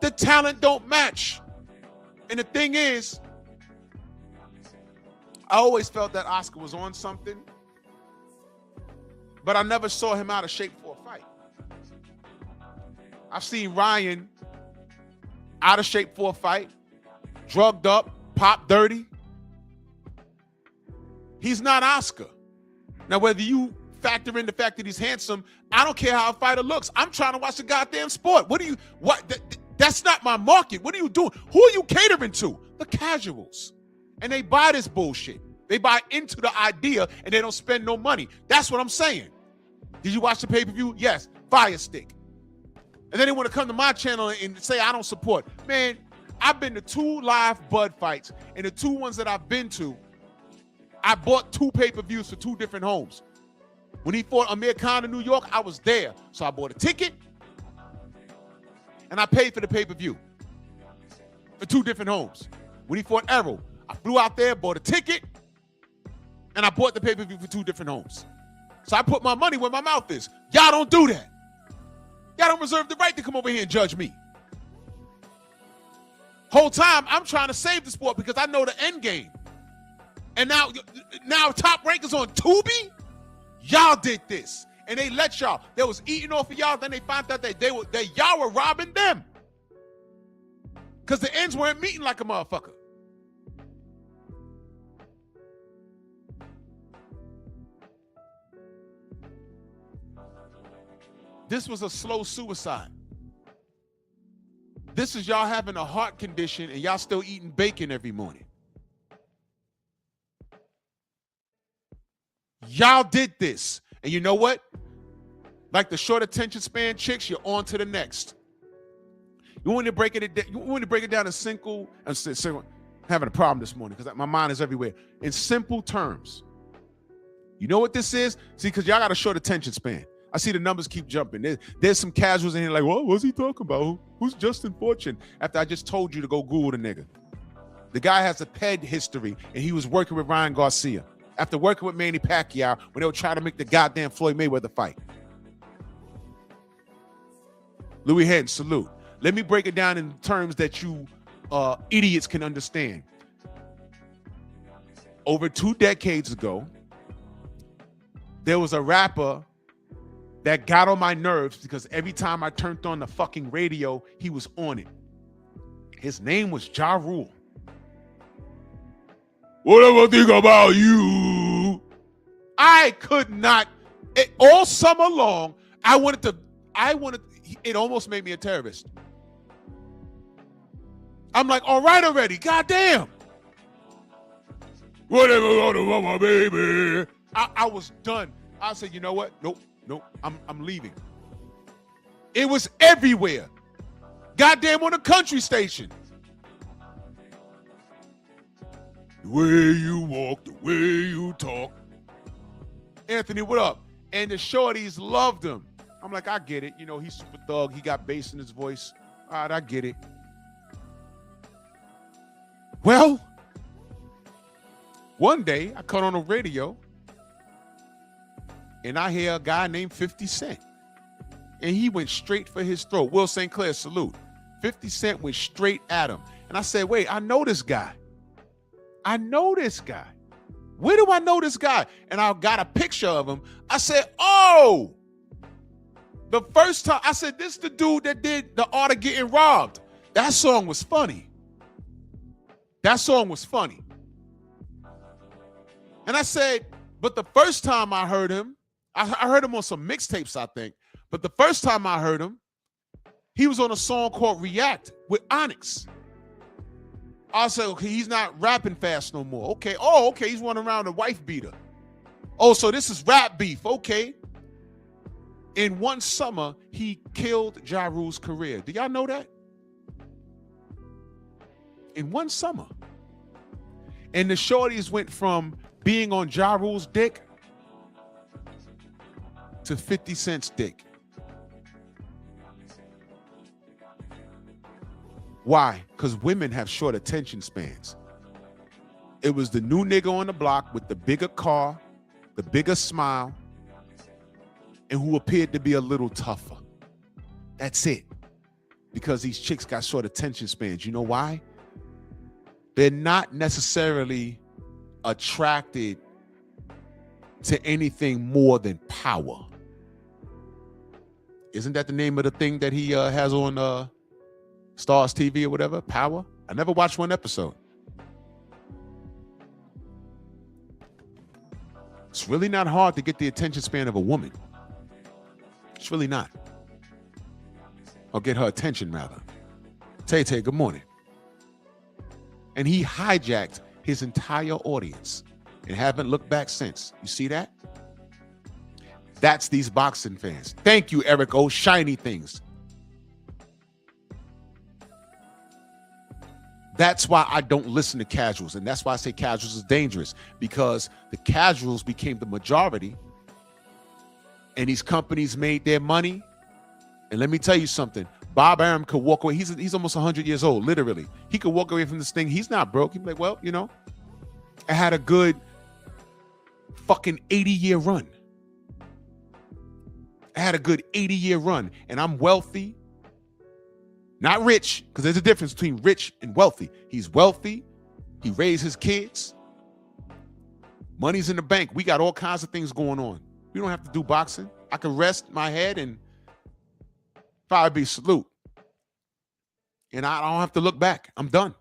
The talent don't match. And the thing is, I always felt that Oscar was on something, but I never saw him out of shape for a fight. I've seen Ryan out of shape for a fight, drugged up, pop dirty. He's not Oscar. Now, whether you factor in the fact that he's handsome, I don't care how a fighter looks. I'm trying to watch the goddamn sport. That's not my market. What are you doing? Who are you catering to? The casuals. And they buy this bullshit. They buy into the idea and they don't spend no money. That's what I'm saying. Did you watch the pay-per-view? Yes. Fire stick. And then they want to come to my channel and say I don't support. Man, I've been to 2 live Bud fights, and the 2 ones that I've been to, I bought 2 pay-per-views for 2 different homes. When he fought Amir Khan in New York, I was there. So I bought a ticket and I paid for the pay-per-view for 2 different homes. When he fought Errol, I flew out there, bought a ticket, and I bought the pay-per-view for 2 different homes. So I put my money where my mouth is. Y'all don't do that. Y'all don't reserve the right to come over here and judge me. Whole time, I'm trying to save the sport because I know the end game. And now Top Rank is on Tubi? Y'all did this. And they let y'all. They was eating off of y'all. Then they found out that y'all were robbing them. Because the ends weren't meeting like a motherfucker. This was a slow suicide. This is y'all having a heart condition and y'all still eating bacon every morning. Y'all did this. And you know what? Like the short attention span chicks, you're on to the next. You want to break it down in simple. I'm having a problem this morning because my mind is everywhere. In simple terms. You know what this is? See, because y'all got a short attention span. I see the numbers keep jumping. There's some casuals in here like, what was he talking about? Who's Justin Fortune? After I just told you to go Google the nigga. The guy has a PED history, and he was working with Ryan Garcia. After working with Manny Pacquiao when they were trying to make the goddamn Floyd Mayweather fight. Louis Henn, salute. Let me break it down in terms that you idiots can understand. Over 2 decades ago, there was a rapper that got on my nerves because every time I turned on the fucking radio, he was on it. His name was Ja Rule. Whatever I think about you. I could not, all summer long, it almost made me a terrorist. I'm like, all right already, goddamn. Whatever about my baby. I was done. I said, you know what? Nope, I'm leaving. It was everywhere. Goddamn on a country station. The way you walk, the way you talk. Anthony, what up? And the shorties loved him. I'm like, I get it. You know, he's super thug. He got bass in his voice. All right, I get it. Well, one day I cut on the radio and I hear a guy named 50 Cent. And he went straight for his throat. Will St. Clair, salute. 50 Cent went straight at him. And I said, wait, I know this guy. Where do I know this guy? And I got a picture of him. I said, oh, the first time I said, this is the dude that did The Art of Getting Robbed. That song was funny. And I said, but the first time I heard him, I heard him on some mixtapes, I think. But the first time I heard him, he was on a song called React with Onyx. I said, okay, he's not rapping fast no more. Okay. Oh, okay. He's running around a wife beater. Oh, so this is rap beef. Okay. In one summer, he killed Ja Rule's career. Do y'all know that? In one summer. And the shorties went from being on Ja Rule's dick to 50 Cent's dick. Why? Because women have short attention spans. It was the new nigga on the block with the bigger car, the bigger smile, and who appeared to be a little tougher. That's it. Because these chicks got short attention spans. You know why? They're not necessarily attracted to anything more than power. Isn't that the name of the thing that he has on Stars TV or whatever? Power? I never watched one episode. It's really not hard to get the attention span of a woman. It's really not. Or get her attention, rather. Tay-Tay, good morning. And he hijacked his entire audience and haven't looked back since. You see that? That's these boxing fans. Thank you, Eric O. Shiny things. That's why I don't listen to casuals. And that's why I say casuals is dangerous, because the casuals became the majority and these companies made their money. And let me tell you something. Bob Arum could walk away. He's almost 100 years old, literally. He could walk away from this thing. He's not broke. He'd be like, well, you know, I had a good fucking 80-year run. I had a good 80-year run, and I'm wealthy. Not rich, because there's a difference between rich and wealthy. He's wealthy. He raised his kids. Money's in the bank. We got all kinds of things going on. We don't have to do boxing. I can rest my head and probably be salute. And I don't have to look back. I'm done.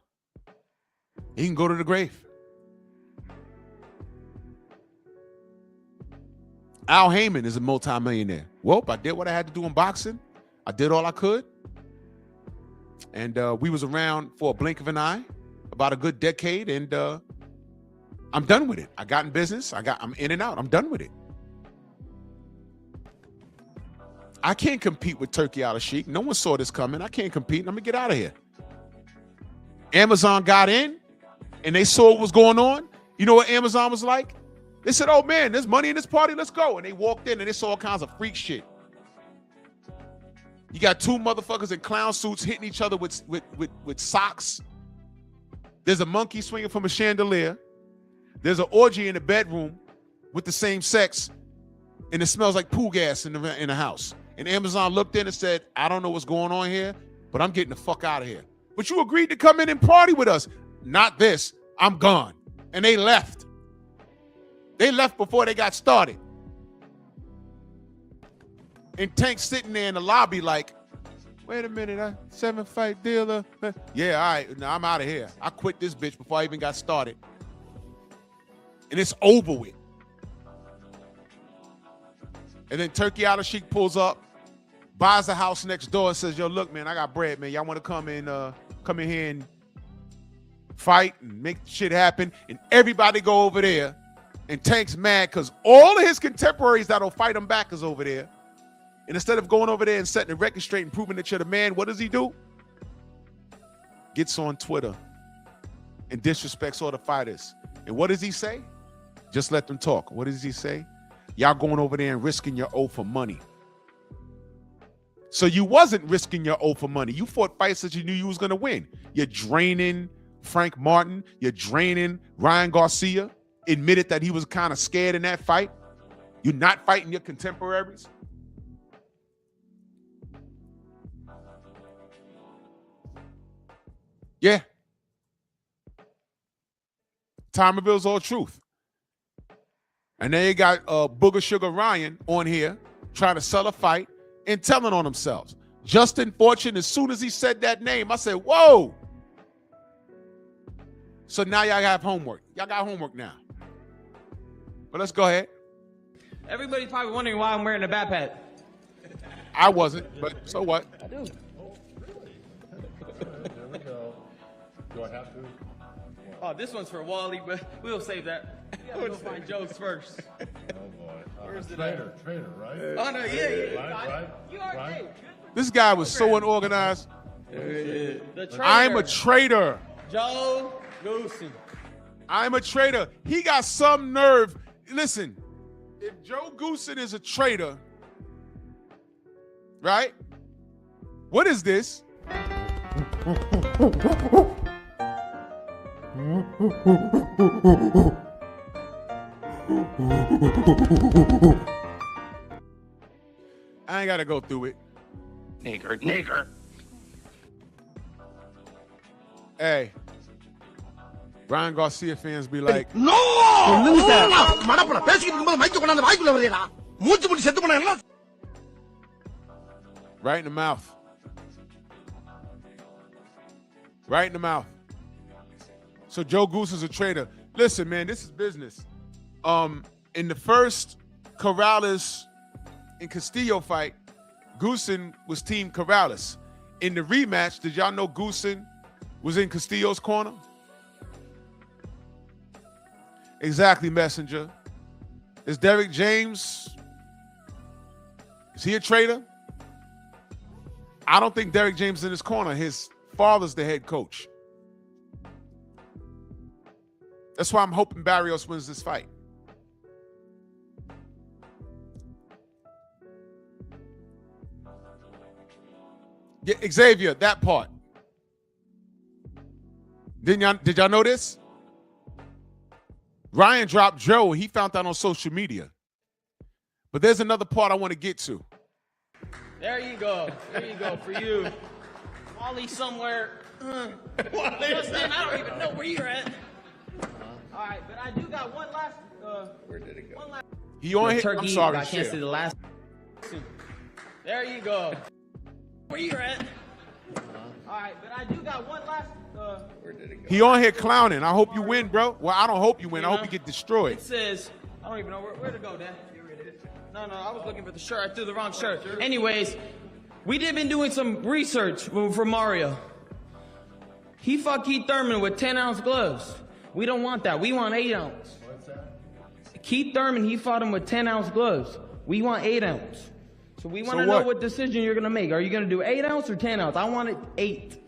He can go to the grave. Al Heyman is a multimillionaire. Well, I did what I had to do in boxing. I did all I could. And we was around for a blink of an eye, about a good decade, and I'm done with it. I got in business. I'm in and out. I'm done with it. I can't compete with Turkey Al-Sheikh. No one saw this coming. I can't compete. I'm gonna get out of here. Amazon got in, and they saw what was going on. You know what Amazon was like? They said, "Oh man, there's money in this party. Let's go." And they walked in, and they saw all kinds of freak shit. You got two motherfuckers in clown suits hitting each other with socks. There's a monkey swinging from a chandelier. There's an orgy in the bedroom with the same sex, and it smells like poo gas in the house. And Amazon looked in and said, "I don't know what's going on here, but I'm getting the fuck out of here. But you agreed to come in and party with us. Not this. I'm gone." And they left. They left before they got started. And Tank's sitting there in the lobby like, wait a minute, 7-fight dealer. Yeah, all right, now I'm out of here. I quit this bitch before I even got started. And it's over with. And then Turkey Al-Sheikh pulls up, buys a house next door and says, yo, look, man, I got bread, man. Y'all want to come in here and fight and make shit happen? And everybody go over there. And Tank's mad because all of his contemporaries that'll fight him back is over there. And instead of going over there and setting the record straight and proving that you're the man, what does he do? Gets on Twitter and disrespects all the fighters. And what does he say? Just let them talk. What does he say? Y'all going over there and risking your O for money. So you wasn't risking your O for money. You fought fights that you knew you was going to win. You're draining Frank Martin. You're draining Ryan Garcia. Admitted that he was kind of scared in that fight. You're not fighting your contemporaries. Yeah. Time reveals all truth. And then you got Booger Sugar Ryan on here trying to sell a fight and telling on themselves. Justin Fortune, as soon as he said that name, I said, whoa. So now y'all have homework. Y'all got homework now. But let's go ahead. Everybody's probably wondering why I'm wearing a backpack. I wasn't, but so what? I do. There we go. Do I have to? Oh, this one's for Wally, but we'll save that. We gotta go find jokes first. Oh boy. Where's the Trader, right? Oh no, yeah. Right. You are Right. This guy was so unorganized. The trader. I'm a traitor. Joe Goosey. I'm a traitor. He got some nerve. Listen, if Joe Goosen is a traitor, right? What is this? I ain't got to go through it. Nigger. Hey, Ryan Garcia fans be like, right in the mouth. Right in the mouth. So Joe Goose is a traitor. Listen, man, this is business. In the first Corrales and Castillo fight, Goosen was Team Corrales. In the rematch, did y'all know Goosen was in Castillo's corner? Exactly, Messenger. Is Derek James, is he a traitor? I don't think Derek James is in his corner. His father's the head coach. That's why I'm hoping Barrios wins this fight. Yeah, Xavier, that part. Did y'all know this? Ryan dropped Joe. He found out on social media. But there's another part I want to get to. There you go. There you go for you. Wally somewhere. Listen, I don't even know where you're at. All right, but I do got one last. Where did it go? One last. He on hit. I'm sorry. I can't see the last. There you go. Where you're at. All right, but I do got one last. Where did it go? He on here clowning. I hope you win, bro. Well, I don't hope you win. I hope you get destroyed. It says, I don't even know where to go, Dan. No, I was looking for the shirt. I threw the wrong shirt. Anyways, we did been doing some research for Mario. He fought Keith Thurman with 10-ounce gloves. We don't want that. We want 8-ounce. What's that? Keith Thurman, he fought him with 10-ounce gloves. We want 8-ounce. So we want to know what decision you're going to make. Are you going to do 8-ounce or 10-ounce? I want it 8.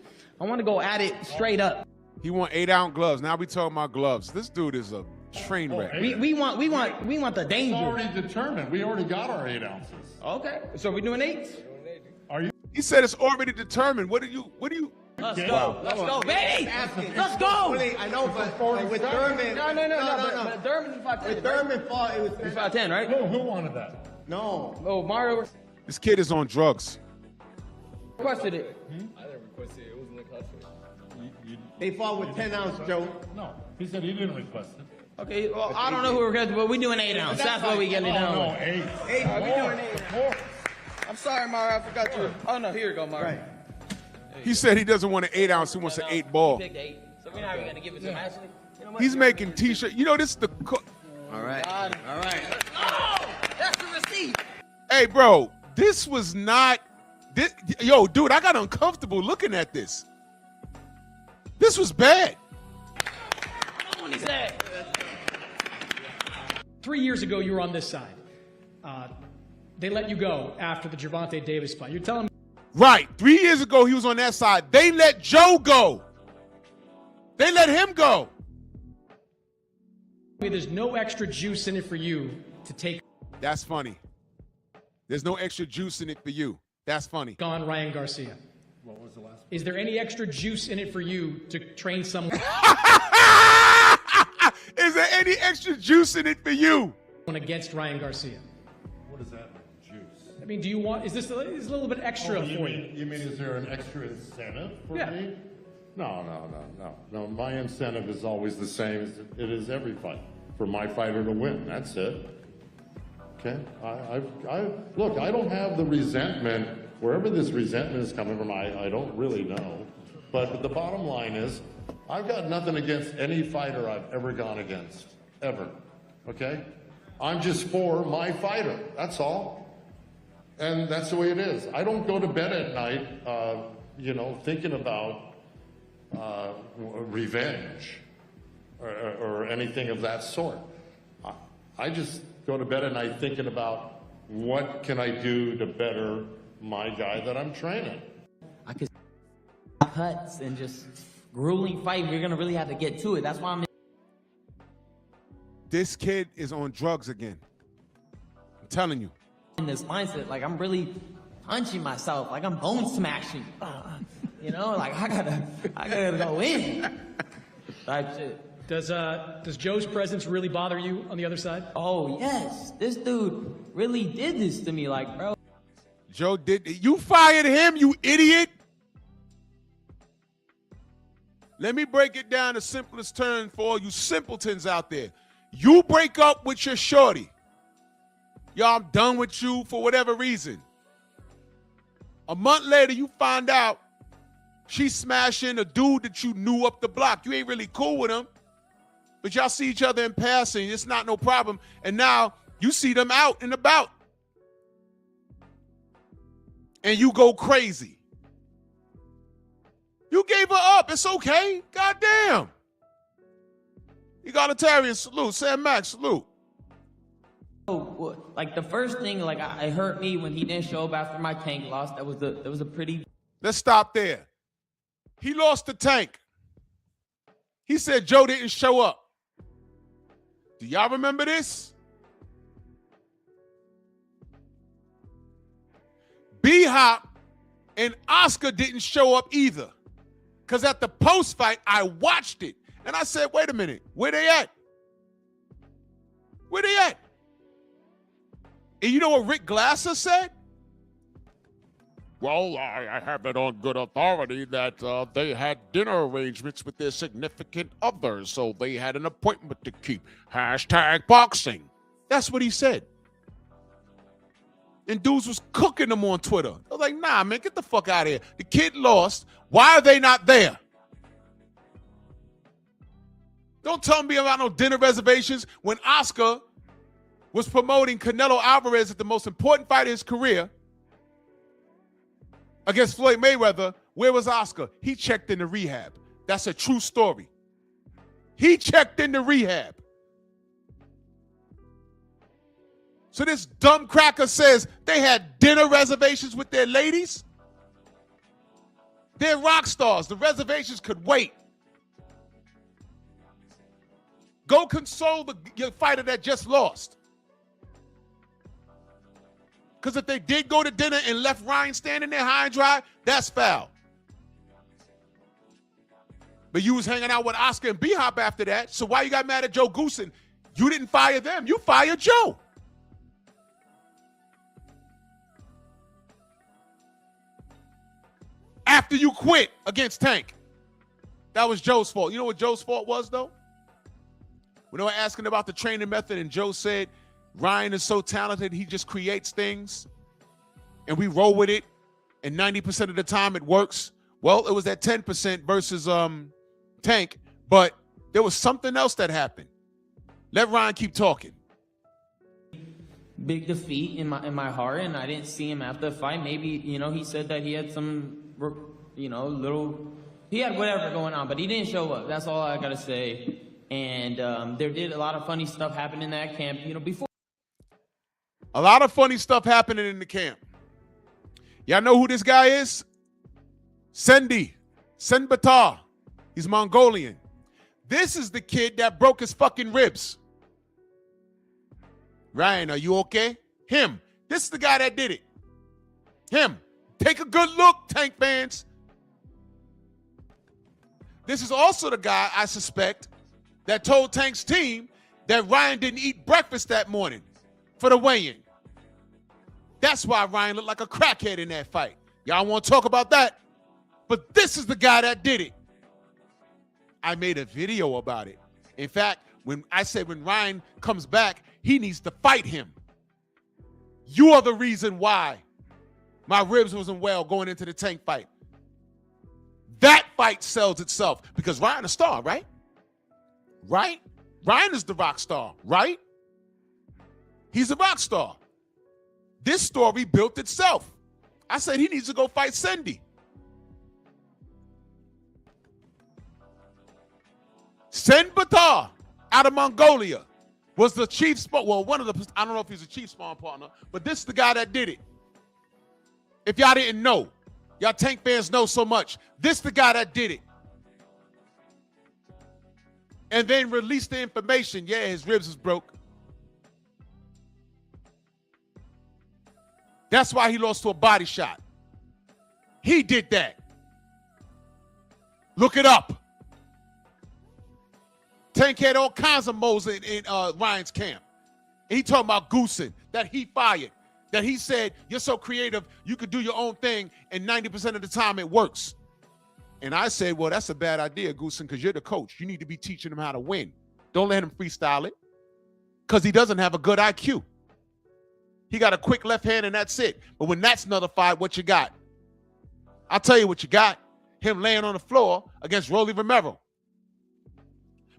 I want to go at it straight up. He want 8-ounce gloves. Now we talking about gloves. This dude is a train wreck. We want the danger. It's already determined. We already got our 8 ounces. Okay. So we doing 8? Are you? He said it's already determined. What do you? Let's go. Let's go, baby. Let's go. I know, but with Thurman. No. But Thurman, he fought 10. With Thurman fought, it was. He fought 10, right? Who wanted that? No. Oh, Mario This kid is on drugs. requested it. I didn't request it. It wasn't requested. They fought with 10 ounce, Joe. No. He said he didn't request it. Okay, well, I don't know who requested, but we doing 8-ounce. That's what we getting it down. No, with. 8. We doing 8. I'm sorry, Mario. I forgot you. Oh no, here you go, Mario. Right. He said he doesn't want an 8-ounce. He wants an 8 ball. He picked 8. So we're not even gonna give it to him. Actually, you know what? He's making t-shirts. You know this is the. All right. All right. Oh, that's the receipt. Hey, bro, this was not. Yo, dude, I got uncomfortable looking at this. This was bad. What he said. 3 years ago, you were on this side. They let you go after the Gervonta Davis fight. You're telling me Right. 3 years ago, he was on that side. They let Joe go. They let him go. there's no extra juice in it for you to take That's funny. There's no extra juice in it for you. That's funny. on Ryan Garcia? What was the last one? Is there any extra juice in it for you to train someone Is there any extra juice in it for you? against Ryan Garcia? What is that? Juice. I mean, do you want, is this a little bit extra you for you? mean is there an extra incentive for Yeah. me? No. My incentive is always the same as it is every fight. For my fighter to win. That's it. Okay? Look, I don't have the resentment. Wherever this resentment is coming from, I don't really know. But the bottom line is, I've got nothing against any fighter I've ever gone against. Ever. Okay? I'm just for my fighter. That's all. And that's the way it is. I don't go to bed at night, thinking about revenge or anything of that sort. I just go to bed at night thinking about what can I do to better my guy that I'm training. I could cuts and just grueling fight. We're gonna really have to get to it. That's why I'm This kid is on drugs again. I'm telling you. in this mindset. Like I'm really punching myself. Like I'm bone smashing. Like I gotta go in. Type shit. Does Joe's presence really bother you on the other side? Oh yes, this dude really did this to me. Like, bro. Joe did. You fired him, you idiot. Let me break it down the simplest term for all you simpletons out there. You break up with your shorty. Y'all, I'm done with you for whatever reason. A month later, you find out she's smashing a dude that you knew up the block. You ain't really cool with him, but y'all see each other in passing. It's not no problem. And now you see them out and about. And you go crazy. You gave her up. It's okay. Goddamn. Egalitarian, salute. Sam Max, salute. Like the first thing, like it hurt me when he didn't show up after my tank loss. That was a pretty. Let's stop there. He lost the tank. He said Joe didn't show up. Do y'all remember this? B-Hop and Oscar didn't show up either. Because at the post-fight, I watched it. And I said, wait a minute, where they at? Where they at? And you know what Rick Glasser said? Well, I have it on good authority that they had dinner arrangements with their significant others, so they had an appointment to keep. #boxing. That's what he said. And dudes was cooking them on Twitter. I was like, nah, man, get the fuck out of here. The kid lost. Why are they not there? Don't tell me about no dinner reservations when Oscar was promoting Canelo Alvarez at the most important fight of his career against Floyd Mayweather. Where was Oscar? He checked into rehab. That's a true story. He checked into rehab. So this dumb cracker says they had dinner reservations with their ladies? They're rock stars. The reservations could wait. Go console your fighter that just lost. Because if they did go to dinner and left Ryan standing there high and dry, that's foul. But you was hanging out with Oscar and B-Hop after that, so why you got mad at Joe Goosen? You didn't fire them. You fired Joe. After you quit against Tank. That was Joe's fault. You know what Joe's fault was, though? When they were asking about the training method and Joe said, Ryan is so talented, he just creates things, and we roll with it, and 90% of the time it works. Well, it was that 10% versus Tank, but there was something else that happened. Let Ryan keep talking. Big defeat in my heart, and I didn't see him after the fight. Maybe, he said that he had some, he had whatever going on, but he didn't show up. That's all I gotta say. And there did a lot of funny stuff happen in that camp, before. A lot of funny stuff happening in the camp. Y'all know who this guy is? Senbatar. He's Mongolian. This is the kid that broke his fucking ribs. Ryan, are you okay? Him. This is the guy that did it. Him. Take a good look, Tank fans. This is also the guy, I suspect, that told Tank's team that Ryan didn't eat breakfast that morning for the weigh-in. That's why Ryan looked like a crackhead in that fight. Y'all want to talk about that? But this is the guy that did it. I made a video about it. In fact, when I said when Ryan comes back, he needs to fight him. You are the reason why my ribs wasn't well going into the Tank fight. That fight sells itself because Ryan a star, right? Right? Ryan is the rock star, right? He's a rock star. This story built itself. I said he needs to go fight Cindy. Senbatar out of Mongolia was the chief, one of the, I don't know if he's a chief sparring partner, but this is the guy that did it. If y'all didn't know, y'all Tank fans know so much. This is the guy that did it. And then released the information. Yeah, his ribs is broke. That's why he lost to a body shot. He did that. Look it up. Tank had all kinds of moles in Ryan's camp. And he talking about Goosen, that he fired. That he said, you're so creative, you could do your own thing, and 90% of the time it works. And I said, well, that's a bad idea, Goosen, because you're the coach. You need to be teaching him how to win. Don't let him freestyle it, because he doesn't have a good IQ. He got a quick left hand, and that's it. But when that's nullified, what you got? I'll tell you what you got. Him laying on the floor against Rolly Romero.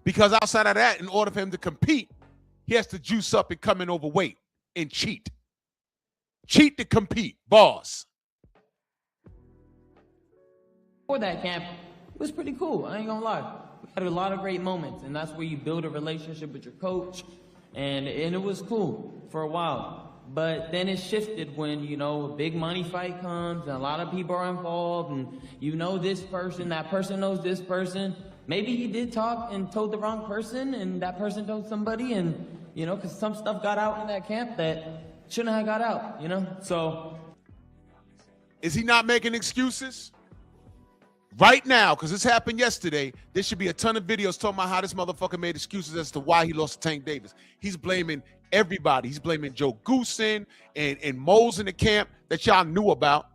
Because outside of that, in order for him to compete, he has to juice up and come in overweight and cheat. Cheat to compete. Boss. For that camp, it was pretty cool. I ain't gonna lie. We had a lot of great moments, and that's where you build a relationship with your coach, and it was cool for a while. But then it shifted when, a big money fight comes, and a lot of people are involved, and this person, that person knows this person, maybe he did talk and told the wrong person, and that person told somebody, and, you know, because some stuff got out in that camp that shouldn't have got out, you know? So. Is he not making excuses? Right now, because this happened yesterday, there should be a ton of videos talking about how this motherfucker made excuses as to why he lost to Tank Davis. He's blaming everybody. He's blaming Joe Goosen and moles in the camp that y'all knew about.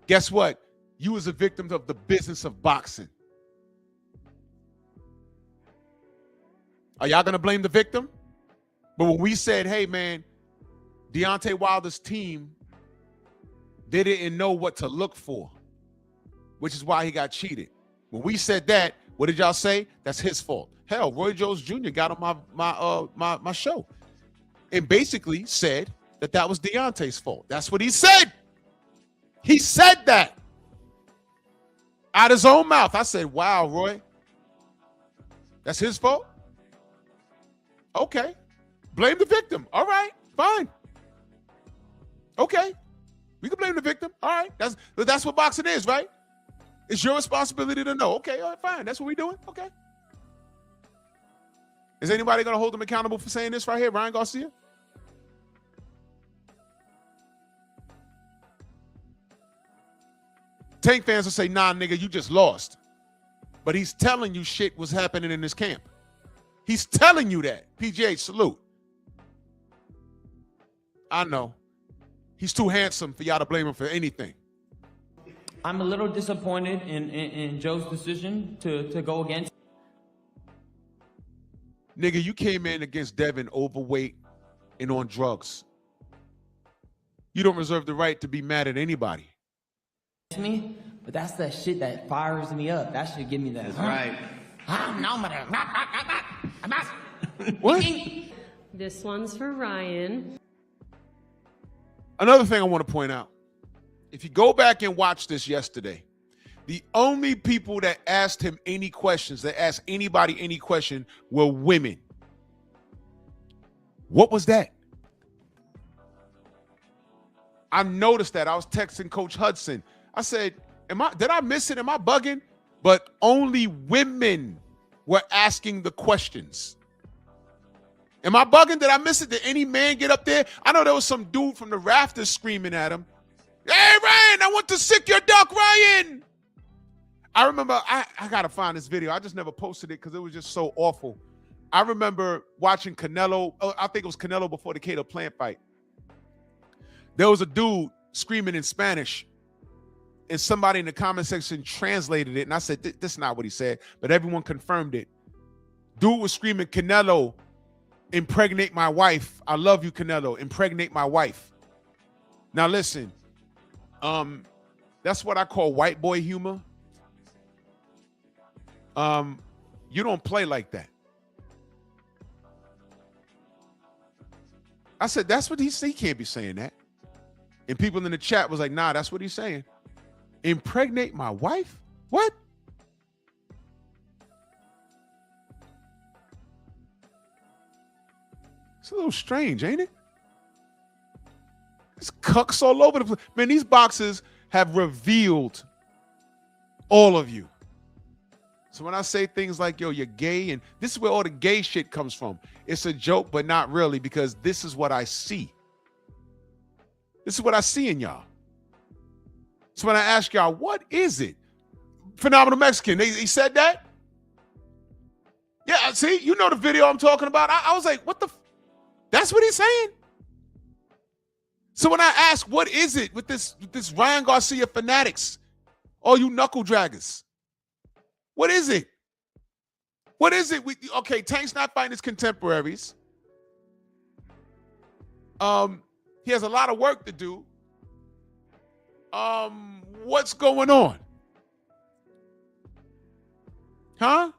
Guess what? You was a victim of the business of boxing. Are y'all going to blame the victim? But when we said, hey, man, Deontay Wilder's team, they didn't know what to look for, which is why he got cheated. When we said that, what did y'all say? That's his fault. Hell, Roy Jones Jr. got on my show and basically said that was Deontay's fault. That's what he said. He said that out his own mouth. I said, wow, Roy, that's his fault? Okay. Blame the victim. All right, fine. Okay. We can blame the victim. All right. That's what boxing is, right? It's your responsibility to know. Okay, all right, fine. That's what we're doing. Okay. Is anybody going to hold him accountable for saying this right here, Ryan Garcia? Tank fans will say, nah, nigga, you just lost. But he's telling you shit was happening in this camp. He's telling you that. PGH, salute. I know. He's too handsome for y'all to blame him for anything. I'm a little disappointed in Joe's decision to go against. Nigga, you came in against Devin overweight and on drugs. You don't reserve the right to be mad at anybody. Me, but that's the shit that fires me up. That should give me that. That's right. What? This one's for Ryan. Another thing I want to point out. If you go back and watch this yesterday, the only people that asked him any questions, that asked anybody any question, were women. What was that? I noticed that. I was texting Coach Hudson. I said, did I miss it? Am I bugging? But only women were asking the questions. Am I bugging? Did I miss it? Did any man get up there? I know there was some dude from the rafters screaming at him. Hey, Ryan, I want to sick your duck, Ryan. I remember, I got to find this video. I just never posted it because it was just so awful. I remember watching Canelo. I think it was Canelo before the Cato Plant fight. There was a dude screaming in Spanish, and somebody in the comment section translated it, and I said, this is not what he said, but everyone confirmed it. Dude was screaming, Canelo, impregnate my wife. I love you, Canelo. Impregnate my wife. Now listen, that's what I call white boy humor. You don't play like that. I said, that's what he said. He can't be saying that. And people in the chat was like, nah, that's what he's saying. Impregnate my wife? What? It's a little strange, ain't it? There's cucks all over the place. Man, these boxers have revealed all of you. So when I say things like, yo, you're gay, and this is where all the gay shit comes from. It's a joke, but not really, because this is what I see. This is what I see in y'all. So when I ask y'all, what is it? Phenomenal Mexican, he said that? Yeah, see, you know the video I'm talking about. I was like, what the? That's what he's saying? So when I ask, what is it with this Ryan Garcia fanatics, all you knuckle draggers? What is it? What is it? Okay, Tank's not fighting his contemporaries. He has a lot of work to do. What's going on? Huh?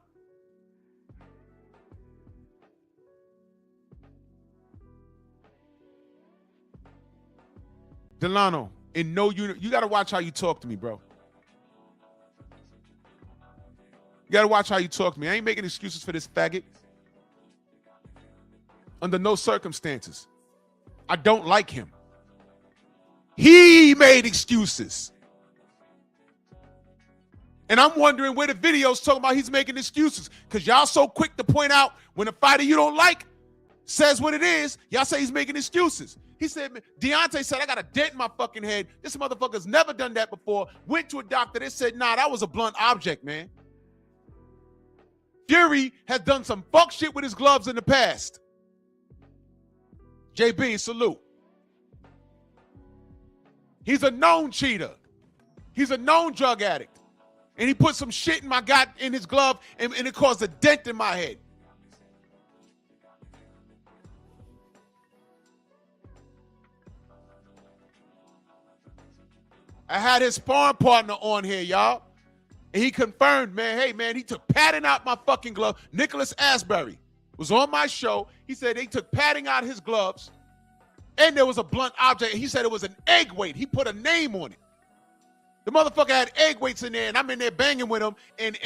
Delano, in no unit, you got to watch how you talk to me, bro. You got to watch how you talk to me. I ain't making excuses for this faggot. Under no circumstances. I don't like him. He made excuses. And I'm wondering where the video's talking about he's making excuses. Because y'all so quick to point out when a fighter you don't like says what it is, y'all say he's making excuses. He said, Deontay said, I got a dent in my fucking head. This motherfucker's never done that before. Went to a doctor. They said, nah, that was a blunt object, man. Fury has done some fuck shit with his gloves in the past. JB, salute. He's a known cheater. He's a known drug addict. And he put some shit in his glove and it caused a dent in my head. I had his sparring partner on here, y'all. And he confirmed, man, hey, man, he took padding out my fucking glove. Nicholas Asbury was on my show. He said they took padding out his gloves and there was a blunt object. He said it was an egg weight. He put a name on it. The motherfucker had egg weights in there, and I'm in there banging with him. And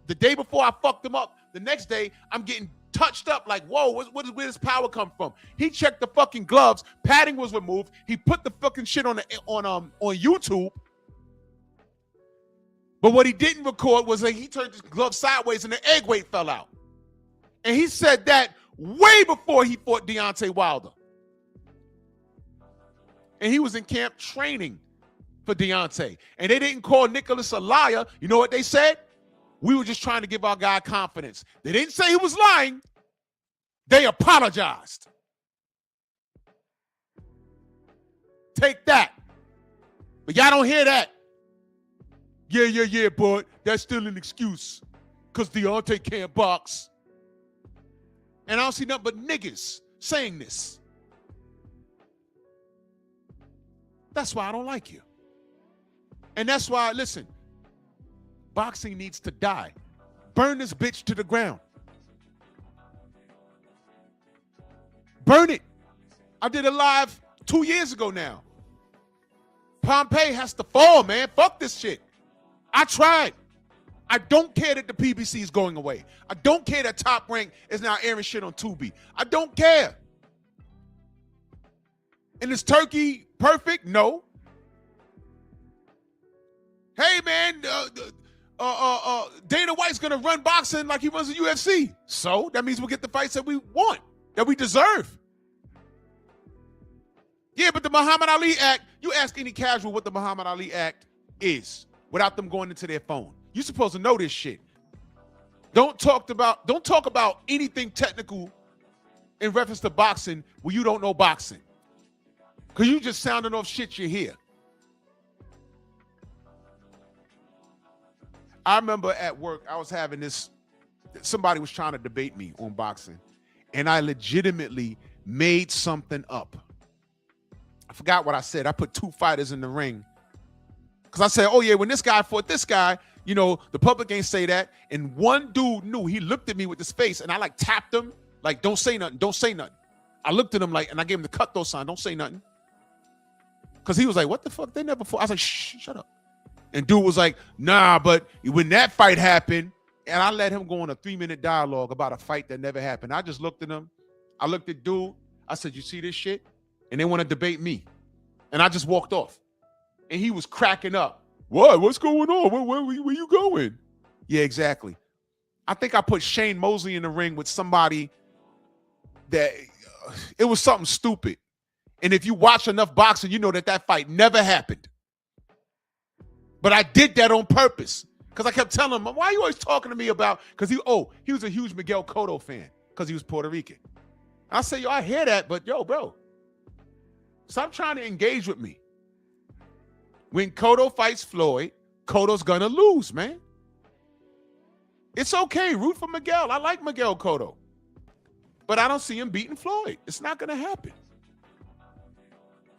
the day before I fucked him up, the next day I'm getting touched up like, whoa, where does power come from? He checked the fucking gloves. Padding was removed. He put the fucking shit on YouTube. But what he didn't record was that he turned his glove sideways and the egg weight fell out. And he said that way before he fought Deontay Wilder. And he was in camp training for Deontay. And they didn't call Nicholas a liar. You know what they said? We were just trying to give our guy confidence. They didn't say he was lying. They apologized. Take that. But y'all don't hear that. Yeah, but that's still an excuse. Because Deontay can't box. And I don't see nothing but niggas saying this. That's why I don't like you. And that's why, listen, boxing needs to die. Burn this bitch to the ground. Burn it. I did a live 2 years ago now. Pompeii has to fall, man. Fuck this shit. I tried. I don't care that the PBC is going away. I don't care that Top Rank is now airing shit on Tubi. I don't care. And is Turkey perfect? No. Hey, man, Dana White's going to run boxing like he runs the UFC. So that means we'll get the fights that we want, that we deserve. Yeah, but the Muhammad Ali Act, you ask any casual what the Muhammad Ali Act is without them going into their phone. You're supposed to know this shit. Don't talk about anything technical in reference to boxing when you don't know boxing. Because you just sounding off shit you hear. I remember at work, I was having this, somebody was trying to debate me on boxing, and I legitimately made something up. I forgot what I said. I put two fighters in the ring. Because I said, oh yeah, when this guy fought this guy, you know, the public ain't say that. And one dude knew, he looked at me with his face, and I like tapped him, like, don't say nothing, don't say nothing. I looked at him like, and I gave him the cut those sign, don't say nothing. Because he was like, what the fuck, they never fought. I was like, shh, shut up. And dude was like, nah, but when that fight happened, and I let him go on a 3-minute dialogue about a fight that never happened. I just looked at him. I looked at dude. I said, you see this shit? And they want to debate me. And I just walked off. And he was cracking up. What? What's going on? Where you going? Yeah, exactly. I think I put Shane Mosley in the ring with somebody that it was something stupid. And if you watch enough boxing, you know that fight never happened. But I did that on purpose because I kept telling him, why are you always talking to me about, because he was a huge Miguel Cotto fan because he was Puerto Rican. I say, yo, I hear that, but yo, bro, stop trying to engage with me. When Cotto fights Floyd, Cotto's gonna lose, man. It's okay, root for Miguel. I like Miguel Cotto. But I don't see him beating Floyd. It's not gonna happen.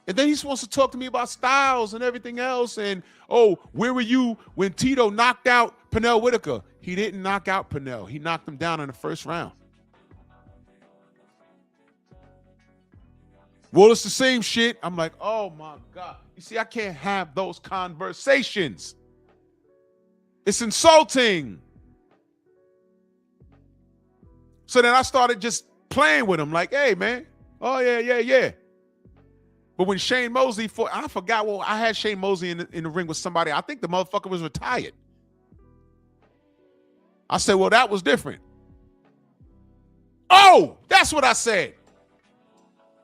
And then he wants to talk to me about styles and everything else. And, oh, where were you when Tito knocked out Pernell Whitaker? He didn't knock out Pernell. He knocked him down in the first round. Well, it's the same shit. I'm like, oh, my God. You see, I can't have those conversations. It's insulting. So then I started just playing with him like, hey, man. Oh, yeah. But when Shane Mosley fought, I forgot, well, I had Shane Mosley in the ring with somebody. I think the motherfucker was retired. I said, well, that was different. Oh, that's what I said.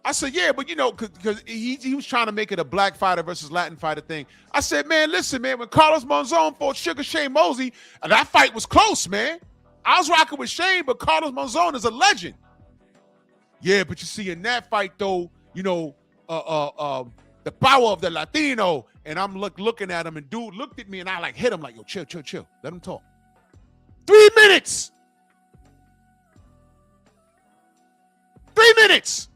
I said, yeah, but because he was trying to make it a black fighter versus Latin fighter thing. I said, man, listen, man, when Carlos Monzon fought Sugar Shane Mosley, that fight was close, man. I was rocking with Shane, but Carlos Monzon is a legend. Yeah, but you see, in that fight, though, the power of the Latino, and I'm looking at him, and dude looked at me, and I like hit him like, yo, chill. Let him talk. 3 minutes. 3 minutes.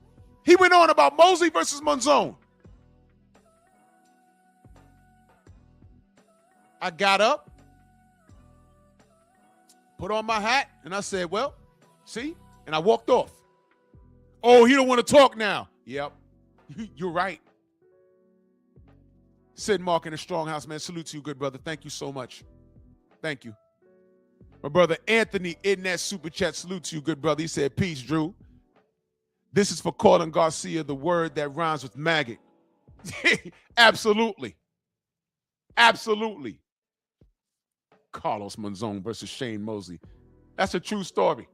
He went on about Mosley versus Monzon. I got up, put on my hat, and I said, well, see? And I walked off. Oh, he don't want to talk now. Yep, you're right. Sid Mark in the Strong House, man. Salute to you, good brother. Thank you so much. Thank you. My brother Anthony in that super chat. Salute to you, good brother. He said, peace, Drew. This is for calling Garcia the word that rhymes with maggot. Absolutely. Absolutely. Carlos Monzon versus Shane Mosley. That's a true story.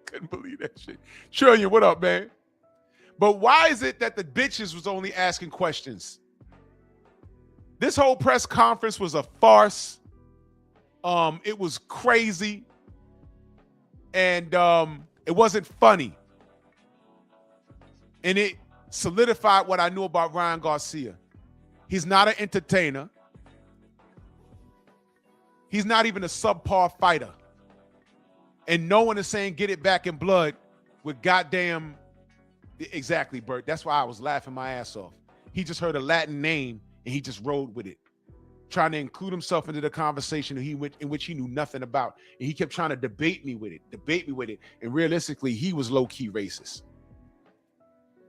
Couldn't believe that shit. Trillion, what up, man? But why is it that the bitches was only asking questions? This whole press conference was a farce. It was crazy, and it wasn't funny, and it solidified what I knew about Ryan Garcia. He's not an entertainer. He's not even a subpar fighter, and no one is saying get it back in blood with goddamn exactly, Bert. That's why I was laughing my ass off. He just heard a Latin name and he just rode with it, trying to include himself into the conversation in which he knew nothing about. And he kept trying to debate me with it. And realistically, he was low-key racist.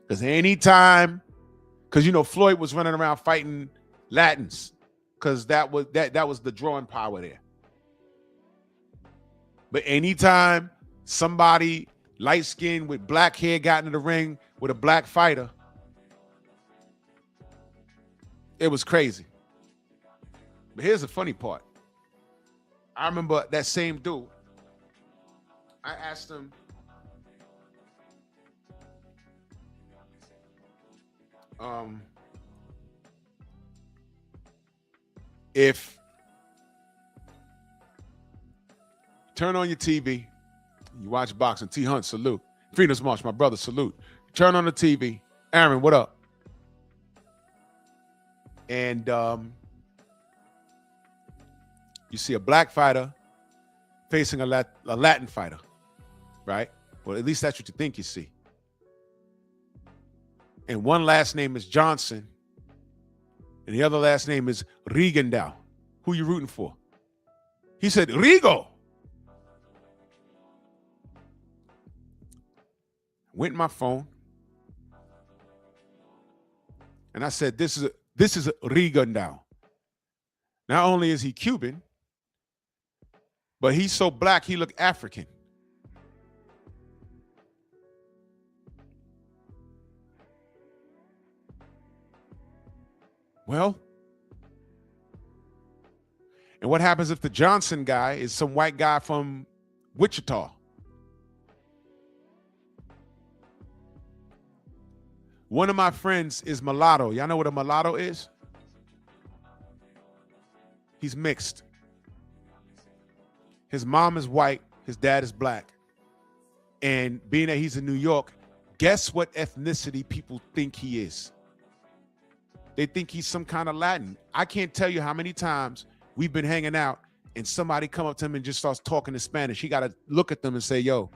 Because Floyd was running around fighting Latins, because that was the drawing power there. But anytime somebody light-skinned with black hair got into the ring with a black fighter, it was crazy. But here's the funny part. I remember that same dude. I asked him, if turn on your TV, you watch boxing. T Hunt, salute. Phoenix March, my brother, salute. Turn on the TV. Aaron, what up? And you see a black fighter facing a Latin fighter, right? Well, at least that's what you think you see. And one last name is Johnson, and the other last name is Rigondeaux. Who you rooting for? He said, Rigo. Went in my phone, and I said, this is Rigondeaux. Not only is he Cuban, but he's so black he looked African. Well, and what happens if the Johnson guy is some white guy from Wichita? One of my friends is mulatto. Y'all know what a mulatto is? He's mixed. His mom is white, his dad is black. And being that he's in New York, guess what ethnicity people think he is? They think he's some kind of Latin. I can't tell you how many times we've been hanging out and somebody come up to him and just starts talking in Spanish. He got to look at them and say, yo,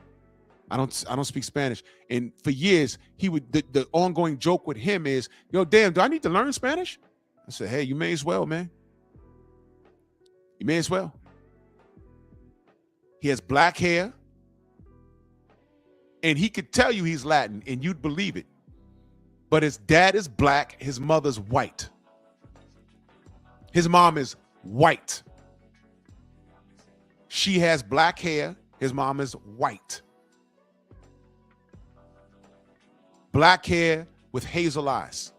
I don't speak Spanish. And for years, the ongoing joke with him is, yo, damn, do I need to learn Spanish? I said, hey, you may as well, man. You may as well. He has black hair, and he could tell you he's Latin, and you'd believe it. But his dad is black, his mother's white. His mom is white. She has black hair, his mom is white. Black hair with hazel eyes.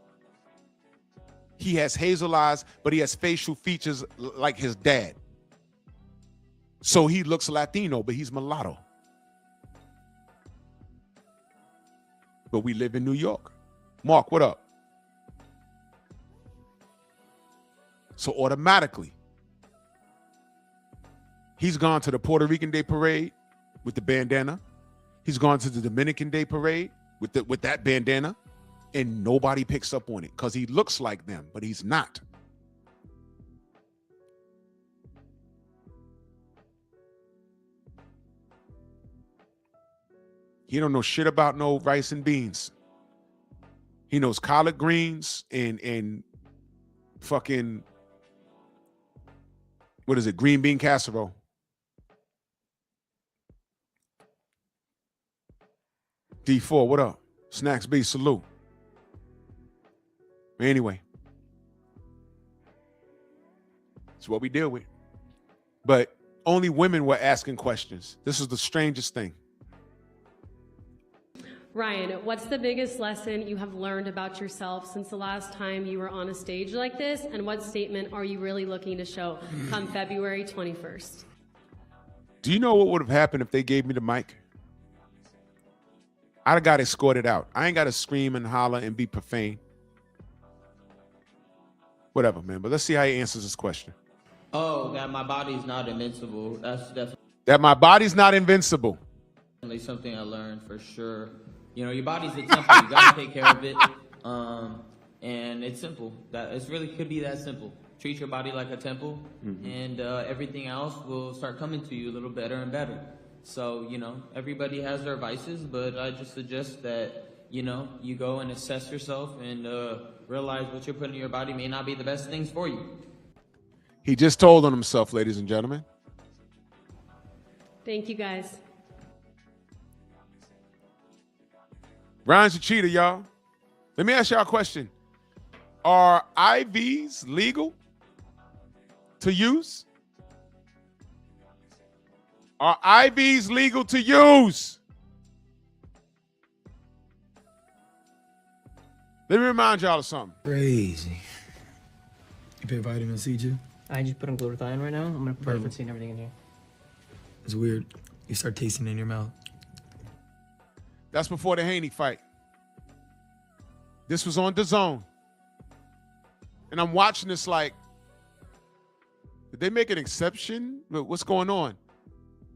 He has hazel eyes, but he has facial features like his dad. So he looks Latino, but he's mulatto. But we live in New York. Mark, what up? So automatically, he's gone to the Puerto Rican Day Parade with the bandana. He's gone to the Dominican Day Parade with that bandana, and nobody picks up on it because he looks like them, but he's not. He don't know shit about no rice and beans. He knows collard greens and fucking, what is it, green bean casserole. D4, what up? Snacks B, salute. Anyway, it's what we deal with. But only women were asking questions. This is the strangest thing. Ryan, what's the biggest lesson you have learned about yourself since the last time you were on a stage like this? And what statement are you really looking to show come February 21st? Do you know what would have happened if they gave me the mic? I'd have got escorted out. I ain't got to scream and holler and be profane. Whatever, man. But let's see how he answers this question. Oh, that my body's not invincible. That's definitely That my body's not invincible. something I learned for sure. You know, your body's a temple. You gotta take care of it. And it's simple. That it really could be that simple. Treat your body like a temple, and everything else will start coming to you a little better and better. So, you know, everybody has their vices, but I just suggest that, you know, you go and assess yourself and realize what you're putting in your body may not be the best things for you. He just told on himself, ladies and gentlemen. Thank you, guys. Ryan's a cheater, y'all. Let me ask y'all a question. Are IVs legal to use? Are IVs legal to use? Let me remind y'all of something. Crazy. You pay vitamin C, G? I just put on glutathione right now. I'm gonna put vitamin C and everything in here. It's weird. You start tasting it in your mouth. That's before the Haney fight. This was on DAZN. And I'm watching this like, did they make an exception? What's going on?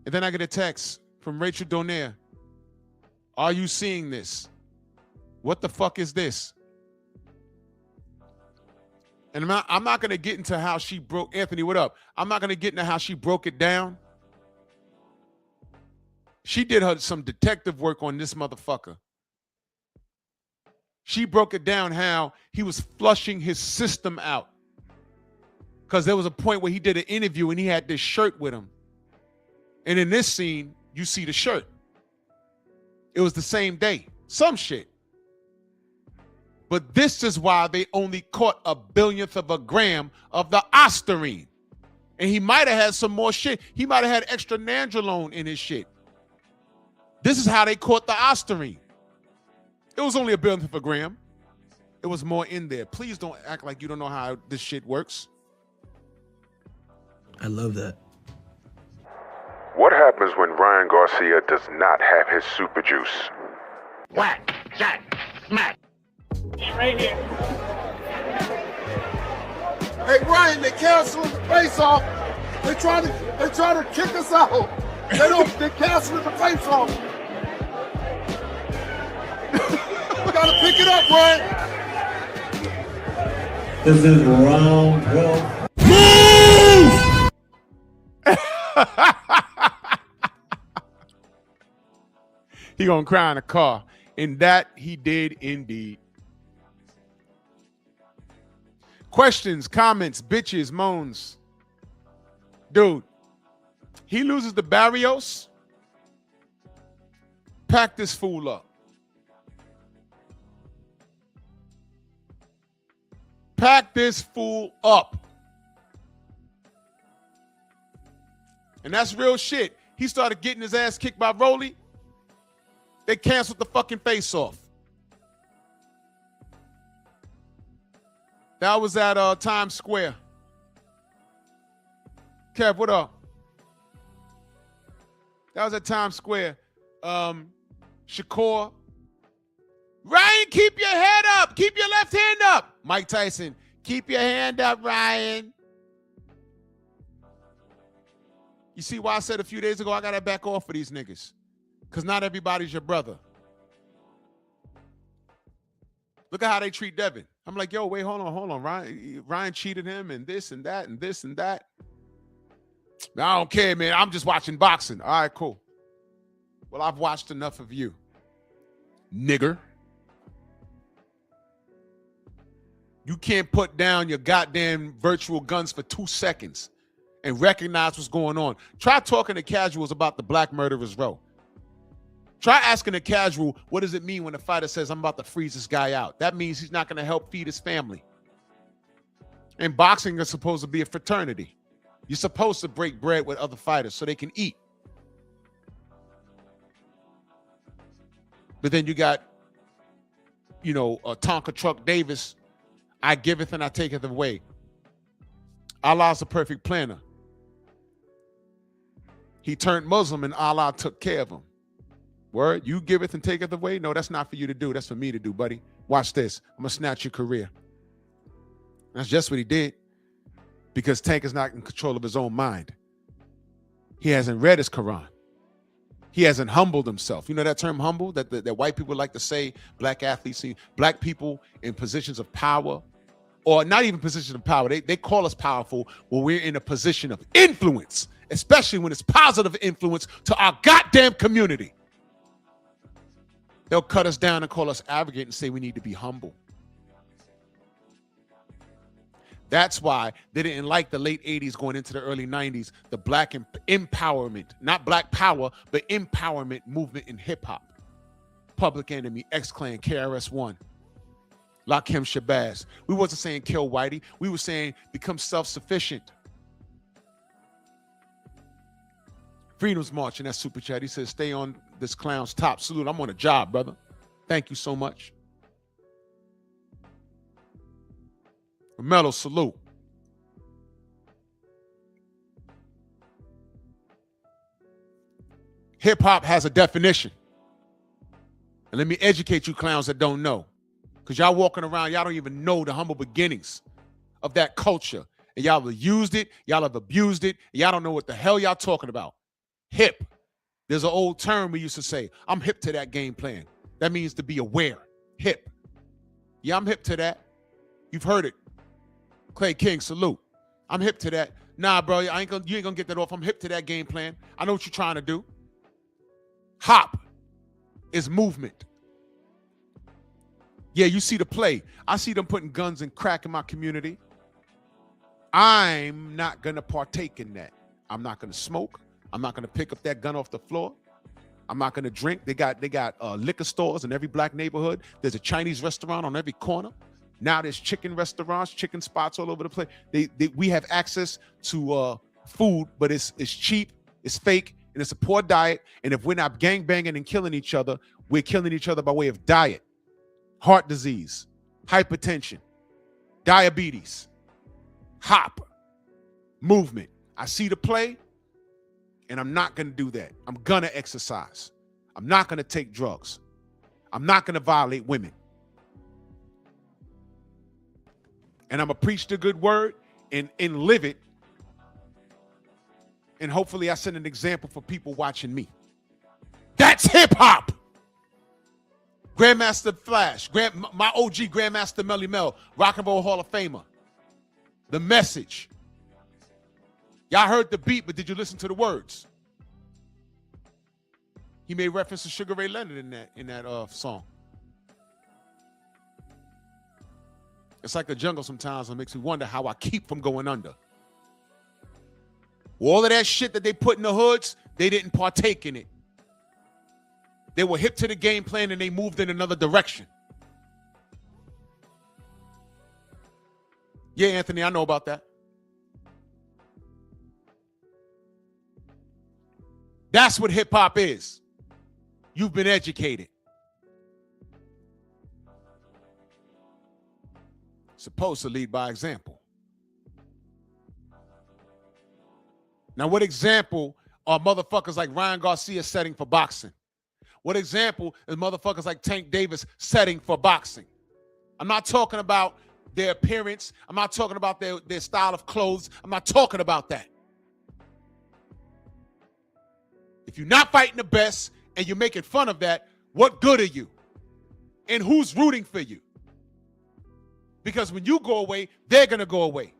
And then I get a text from Rachel Donaire. Are you seeing this? What the fuck is this? And I'm not going to get into how she broke, Anthony, what up? I'm not going to get into how she broke it down. She did some detective work on this motherfucker. She broke it down how he was flushing his system out. Because there was a point where he did an interview and he had this shirt with him. And in this scene, you see the shirt. It was the same day. Some shit. But this is why they only caught 1/1000th of a gram of the ostarine. And he might have had some more shit. He might have had extra nandrolone in his shit. This is how they caught the ostarine. It was only 1/1000th of a gram. It was more in there. Please don't act like you don't know how this shit works. I love that. What happens when Ryan Garcia does not have his super juice? Whack, jack, smack. Right here. Hey Ryan, they canceling the face off. They trying to kick us out. They canceling the face off. We gotta pick it up, Ryan. This is round 12. He gonna cry in a car. And that he did indeed. Questions, comments, bitches, moans. Dude, he loses the Barrios. Pack this fool up. Pack this fool up. And that's real shit. He started getting his ass kicked by Rolly. They canceled the fucking face off. That was at Times Square. Kev, what up? That was at Times Square. Shakur. Ryan, keep your head up. Keep your left hand up. Mike Tyson, keep your hand up, Ryan. You see why I said a few days ago I got to back off for these niggas? Because not everybody's your brother. Look at how they treat Devin. I'm like, yo, wait, hold on. Ryan cheated him and this and that and this and that. I don't care, man. I'm just watching boxing. All right, cool. Well, I've watched enough of you, nigger. You can't put down your goddamn virtual guns for 2 seconds and recognize what's going on. Try talking to casuals about the Black Murderers Row. Try asking a casual, what does it mean when a fighter says, I'm about to freeze this guy out? That means he's not going to help feed his family. And boxing is supposed to be a fraternity. You're supposed to break bread with other fighters so they can eat. But then you got, Tonka Truck Davis, I giveth and I taketh away. Allah's a perfect planner. He turned Muslim and Allah took care of him. Word, you giveth and taketh away? No, that's not for you to do. That's for me to do, buddy. Watch this. I'm going to snatch your career. That's just what he did. Because Tank is not in control of his own mind. He hasn't read his Quran. He hasn't humbled himself. You know that term humble that white people like to say, black athletes, see, black people in positions of power, or not even positions of power. They call us powerful when we're in a position of influence, especially when it's positive influence to our goddamn community. They'll cut us down and call us arrogant and say we need to be humble. That's why they didn't like the late 80s going into the early 90s, the black empowerment, not black power, but empowerment movement in hip hop. Public Enemy, X-Clan, KRS-One, Lakim Shabazz. We wasn't saying kill Whitey. We were saying become self-sufficient. Freedom's March in that super chat. He says, stay on this clown's top. Salute. I'm on a job, brother. Thank you so much. Mellow, salute. Hip hop has a definition. And let me educate you clowns that don't know. Because y'all walking around, y'all don't even know the humble beginnings of that culture. And y'all have used it, y'all have abused it, and y'all don't know what the hell y'all talking about. Hip. There's an old term we used to say, I'm hip to that game plan. That means to be aware. Hip. Yeah, I'm hip to that. You've heard it. Clay King, salute. I'm hip to that. Nah, bro, you ain't gonna get that off. I'm hip to that game plan. I know what you're trying to do. Hop is movement. Yeah, you see the play. I see them putting guns and crack in my community. I'm not gonna partake in that. I'm not gonna smoke. I'm not gonna pick up that gun off the floor. I'm not gonna drink. They got liquor stores in every black neighborhood. There's a Chinese restaurant on every corner. Now there's chicken restaurants, chicken spots all over the place. We have access to food, but it's cheap, it's fake, and it's a poor diet. And if we're not gangbanging and killing each other, we're killing each other by way of diet, heart disease, hypertension, diabetes, hop, movement. I see the play, and I'm not going to do that. I'm going to exercise. I'm not going to take drugs. I'm not going to violate women. And I'm going to preach the good word and live it. And hopefully I set an example for people watching me. That's hip hop. Grandmaster Flash, my OG Grandmaster Melly Mel, Rock and Roll Hall of Famer. The Message. Y'all heard the beat, but did you listen to the words? He made reference to Sugar Ray Leonard in that song. It's like the jungle sometimes. It makes me wonder how I keep from going under. All of that shit that they put in the hoods, they didn't partake in it. They were hip to the game plan and they moved in another direction. Yeah, Anthony, I know about that. That's what hip hop is. You've been educated. Supposed to lead by example. Now, what example are motherfuckers like Ryan Garcia setting for boxing? What example is motherfuckers like Tank Davis setting for boxing? I'm not talking about their appearance. I'm not talking about their style of clothes. I'm not talking about that. If you're not fighting the best and you're making fun of that, what good are you? And who's rooting for you? Because when you go away, they're going to go away.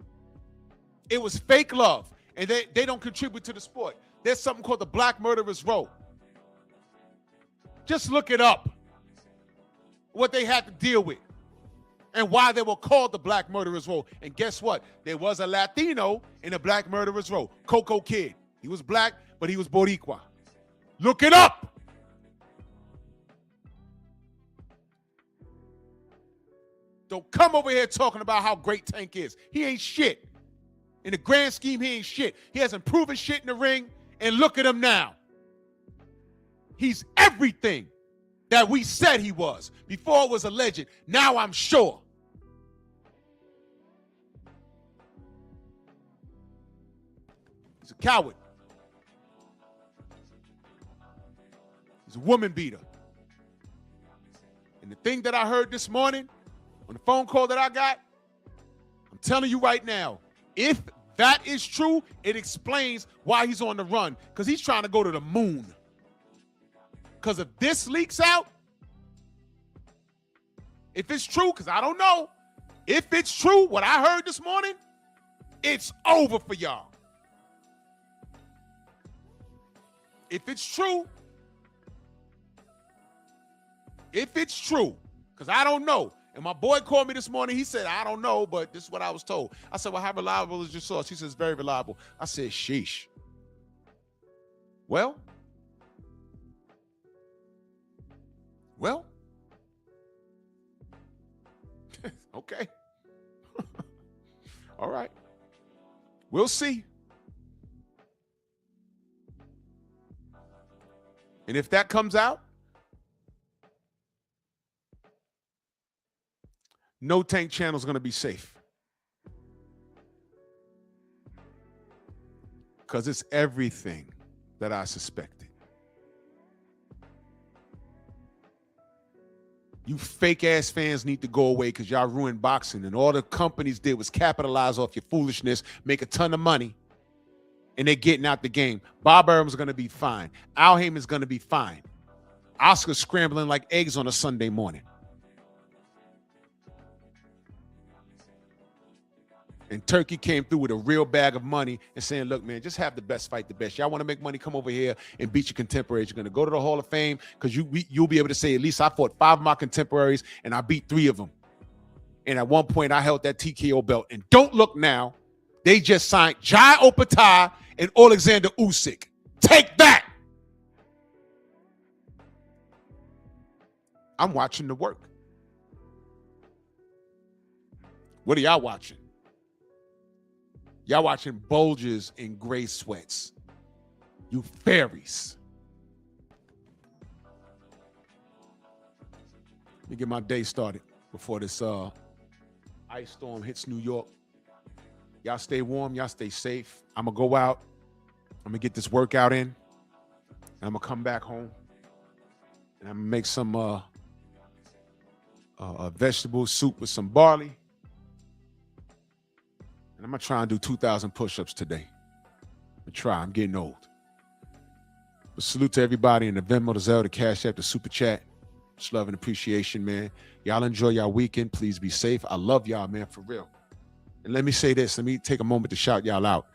It was fake love, and they don't contribute to the sport. There's something called the Black Murderers Row. Just look it up, what they had to deal with and why they were called the Black Murderers Row. And guess what? There was a Latino in the Black Murderers Row, Coco Kid. He was black, but he was Boricua. Look it up. Don't come over here talking about how great Tank is. He ain't shit. In the grand scheme, he ain't shit. He hasn't proven shit in the ring, and look at him now. He's everything that we said he was. Before it was alleged. Now I'm sure. He's a coward. He's a woman beater. And the thing that I heard this morning, on the phone call that I got, I'm telling you right now, if that is true, it explains why he's on the run, because he's trying to go to the moon. Because if this leaks out, if it's true, because I don't know, if it's true, what I heard this morning, it's over for y'all. If it's true, because I don't know. And my boy called me this morning. He said, I don't know, but this is what I was told. I said, well, how reliable is your source? He says, very reliable. I said, sheesh. Well, okay. All right. We'll see. And if that comes out, no Tank channel is going to be safe. Because it's everything that I suspected. You fake ass fans need to go away because y'all ruined boxing, and all the companies did was capitalize off your foolishness, make a ton of money, and they're getting out the game. Bob Arum's going to be fine. Al Heyman's going to be fine. Oscar's scrambling like eggs on a Sunday morning. And Turkey came through with a real bag of money and saying, look, man, just have the best fight the best. Y'all want to make money, come over here and beat your contemporaries. You're going to go to the Hall of Fame because you'll be able to say, at least I fought 5 of my contemporaries and I beat 3 of them. And at one point, I held that TKO belt. And don't look now. They just signed Jai Opetaia and Alexander Usyk. Take that. I'm watching the work. What are y'all watching? Y'all watching bulges in gray sweats. You fairies. Let me get my day started before this ice storm hits New York. Y'all stay warm. Y'all stay safe. I'm going to go out. I'm going to get this workout in. And I'm going to come back home. And I'm going to make some vegetable soup with some barley. And I'm going to try and do 2,000 push-ups today. I'm getting old. But salute to everybody in the Venmo, the Zelle, the Cash App, the Super Chat. Just love and appreciation, man. Y'all enjoy y'all weekend. Please be safe. I love y'all, man, for real. And let me say this. Let me take a moment to shout y'all out.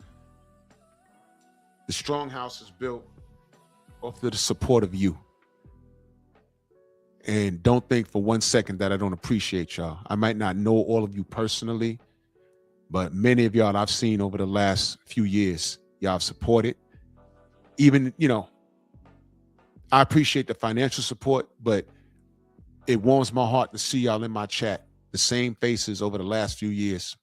The Strong House is built off of the support of you. And don't think for one second that I don't appreciate y'all. I might not know all of you personally, but many of y'all I've seen over the last few years, y'all have supported. Even, I appreciate the financial support, but it warms my heart to see y'all in my chat, the same faces over the last few years,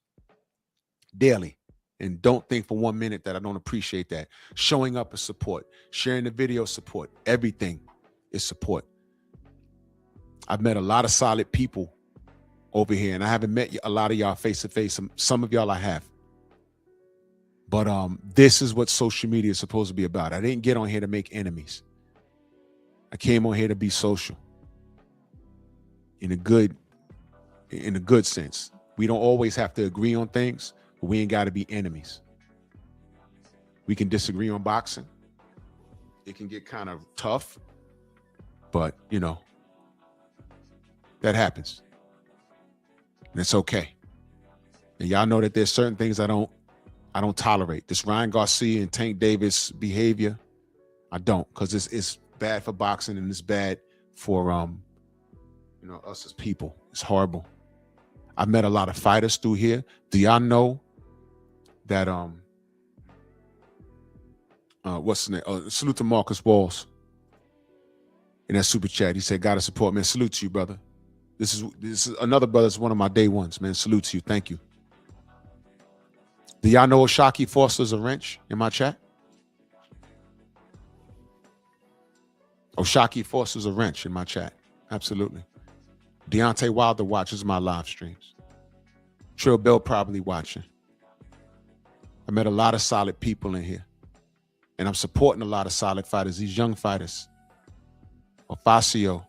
daily. And don't think for 1 minute that I don't appreciate that. Showing up is support. Sharing the video, support. Everything is support. I've met a lot of solid people over here, and I haven't met a lot of y'all face to face. Some of y'all I have. But this is what social media is supposed to be about. I didn't get on here to make enemies. I came on here to be social. In a good sense. We don't always have to agree on things, but we ain't got to be enemies. We can disagree on boxing. It can get kind of tough, but you know, that happens. And it's okay. And y'all know that there's certain things I don't tolerate. This Ryan Garcia and Tank Davis behavior, I don't, because it's bad for boxing and it's bad for you know, us as people. It's horrible. I've met a lot of fighters through here. Do y'all know that what's his name? Salute to Marcus Walls in that super chat. He said, "Gotta support, man." Salute to you, brother. This is another brother. It's one of my day ones, man. Salute to you. Thank you. Do y'all know Oshaki Foster's a wrench in my chat? Oshaki Foster's a wrench in my chat. Absolutely. Deontay Wilder watches my live streams. Trill Bell probably watching. I met a lot of solid people in here. And I'm supporting a lot of solid fighters, these young fighters. Ofacio,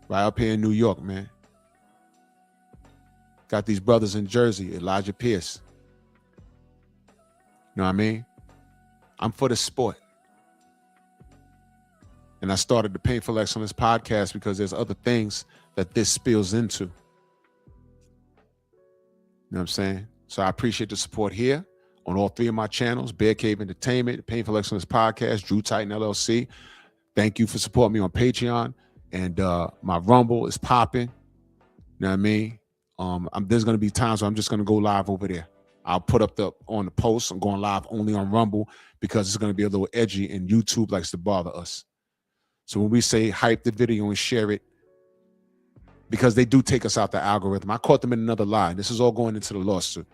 right up here in New York, man. Got these brothers in Jersey, Elijah Pierce. You know what I mean? I'm for the sport. And I started the Painful Excellence podcast because there's other things that this spills into. You know what I'm saying? So I appreciate the support here on all three of my channels, Bear Cave Entertainment, Painful Excellence Podcast, Drew Titan LLC. Thank you for supporting me on Patreon. And my Rumble is popping. You know what I mean? There's going to be times where I'm just going to go live over there. I'll put up on the post. I'm going live only on Rumble because it's going to be a little edgy and YouTube likes to bother us. So when we say hype the video and share it, because they do take us out the algorithm. I caught them in another lie. This is all going into the lawsuit.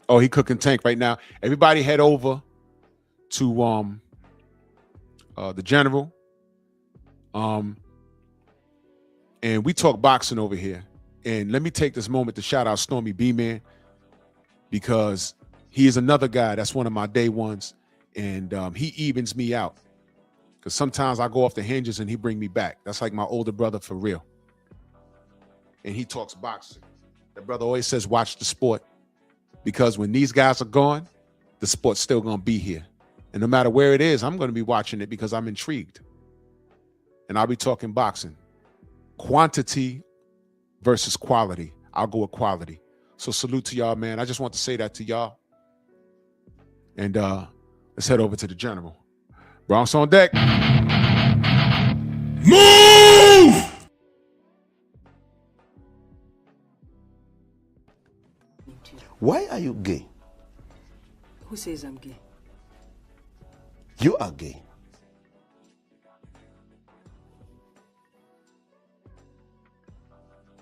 Oh, he cooking Tank right now. Everybody head over to the General. And we talk boxing over here. And let me take this moment to shout out Stormy B-Man because he is another guy that's one of my day ones. And he evens me out. Because sometimes I go off the hinges and he bring me back. That's like my older brother for real. And he talks boxing. That brother always says, watch the sport. Because when these guys are gone, the sport's still going to be here. And no matter where it is, I'm going to be watching it because I'm intrigued. And I'll be talking boxing. Quantity versus quality. I'll go with quality. So salute to y'all, man. I just want to say that to y'all. And let's head over to the General. Bronx on deck. Move! Why are you gay? Who says I'm gay? You are gay.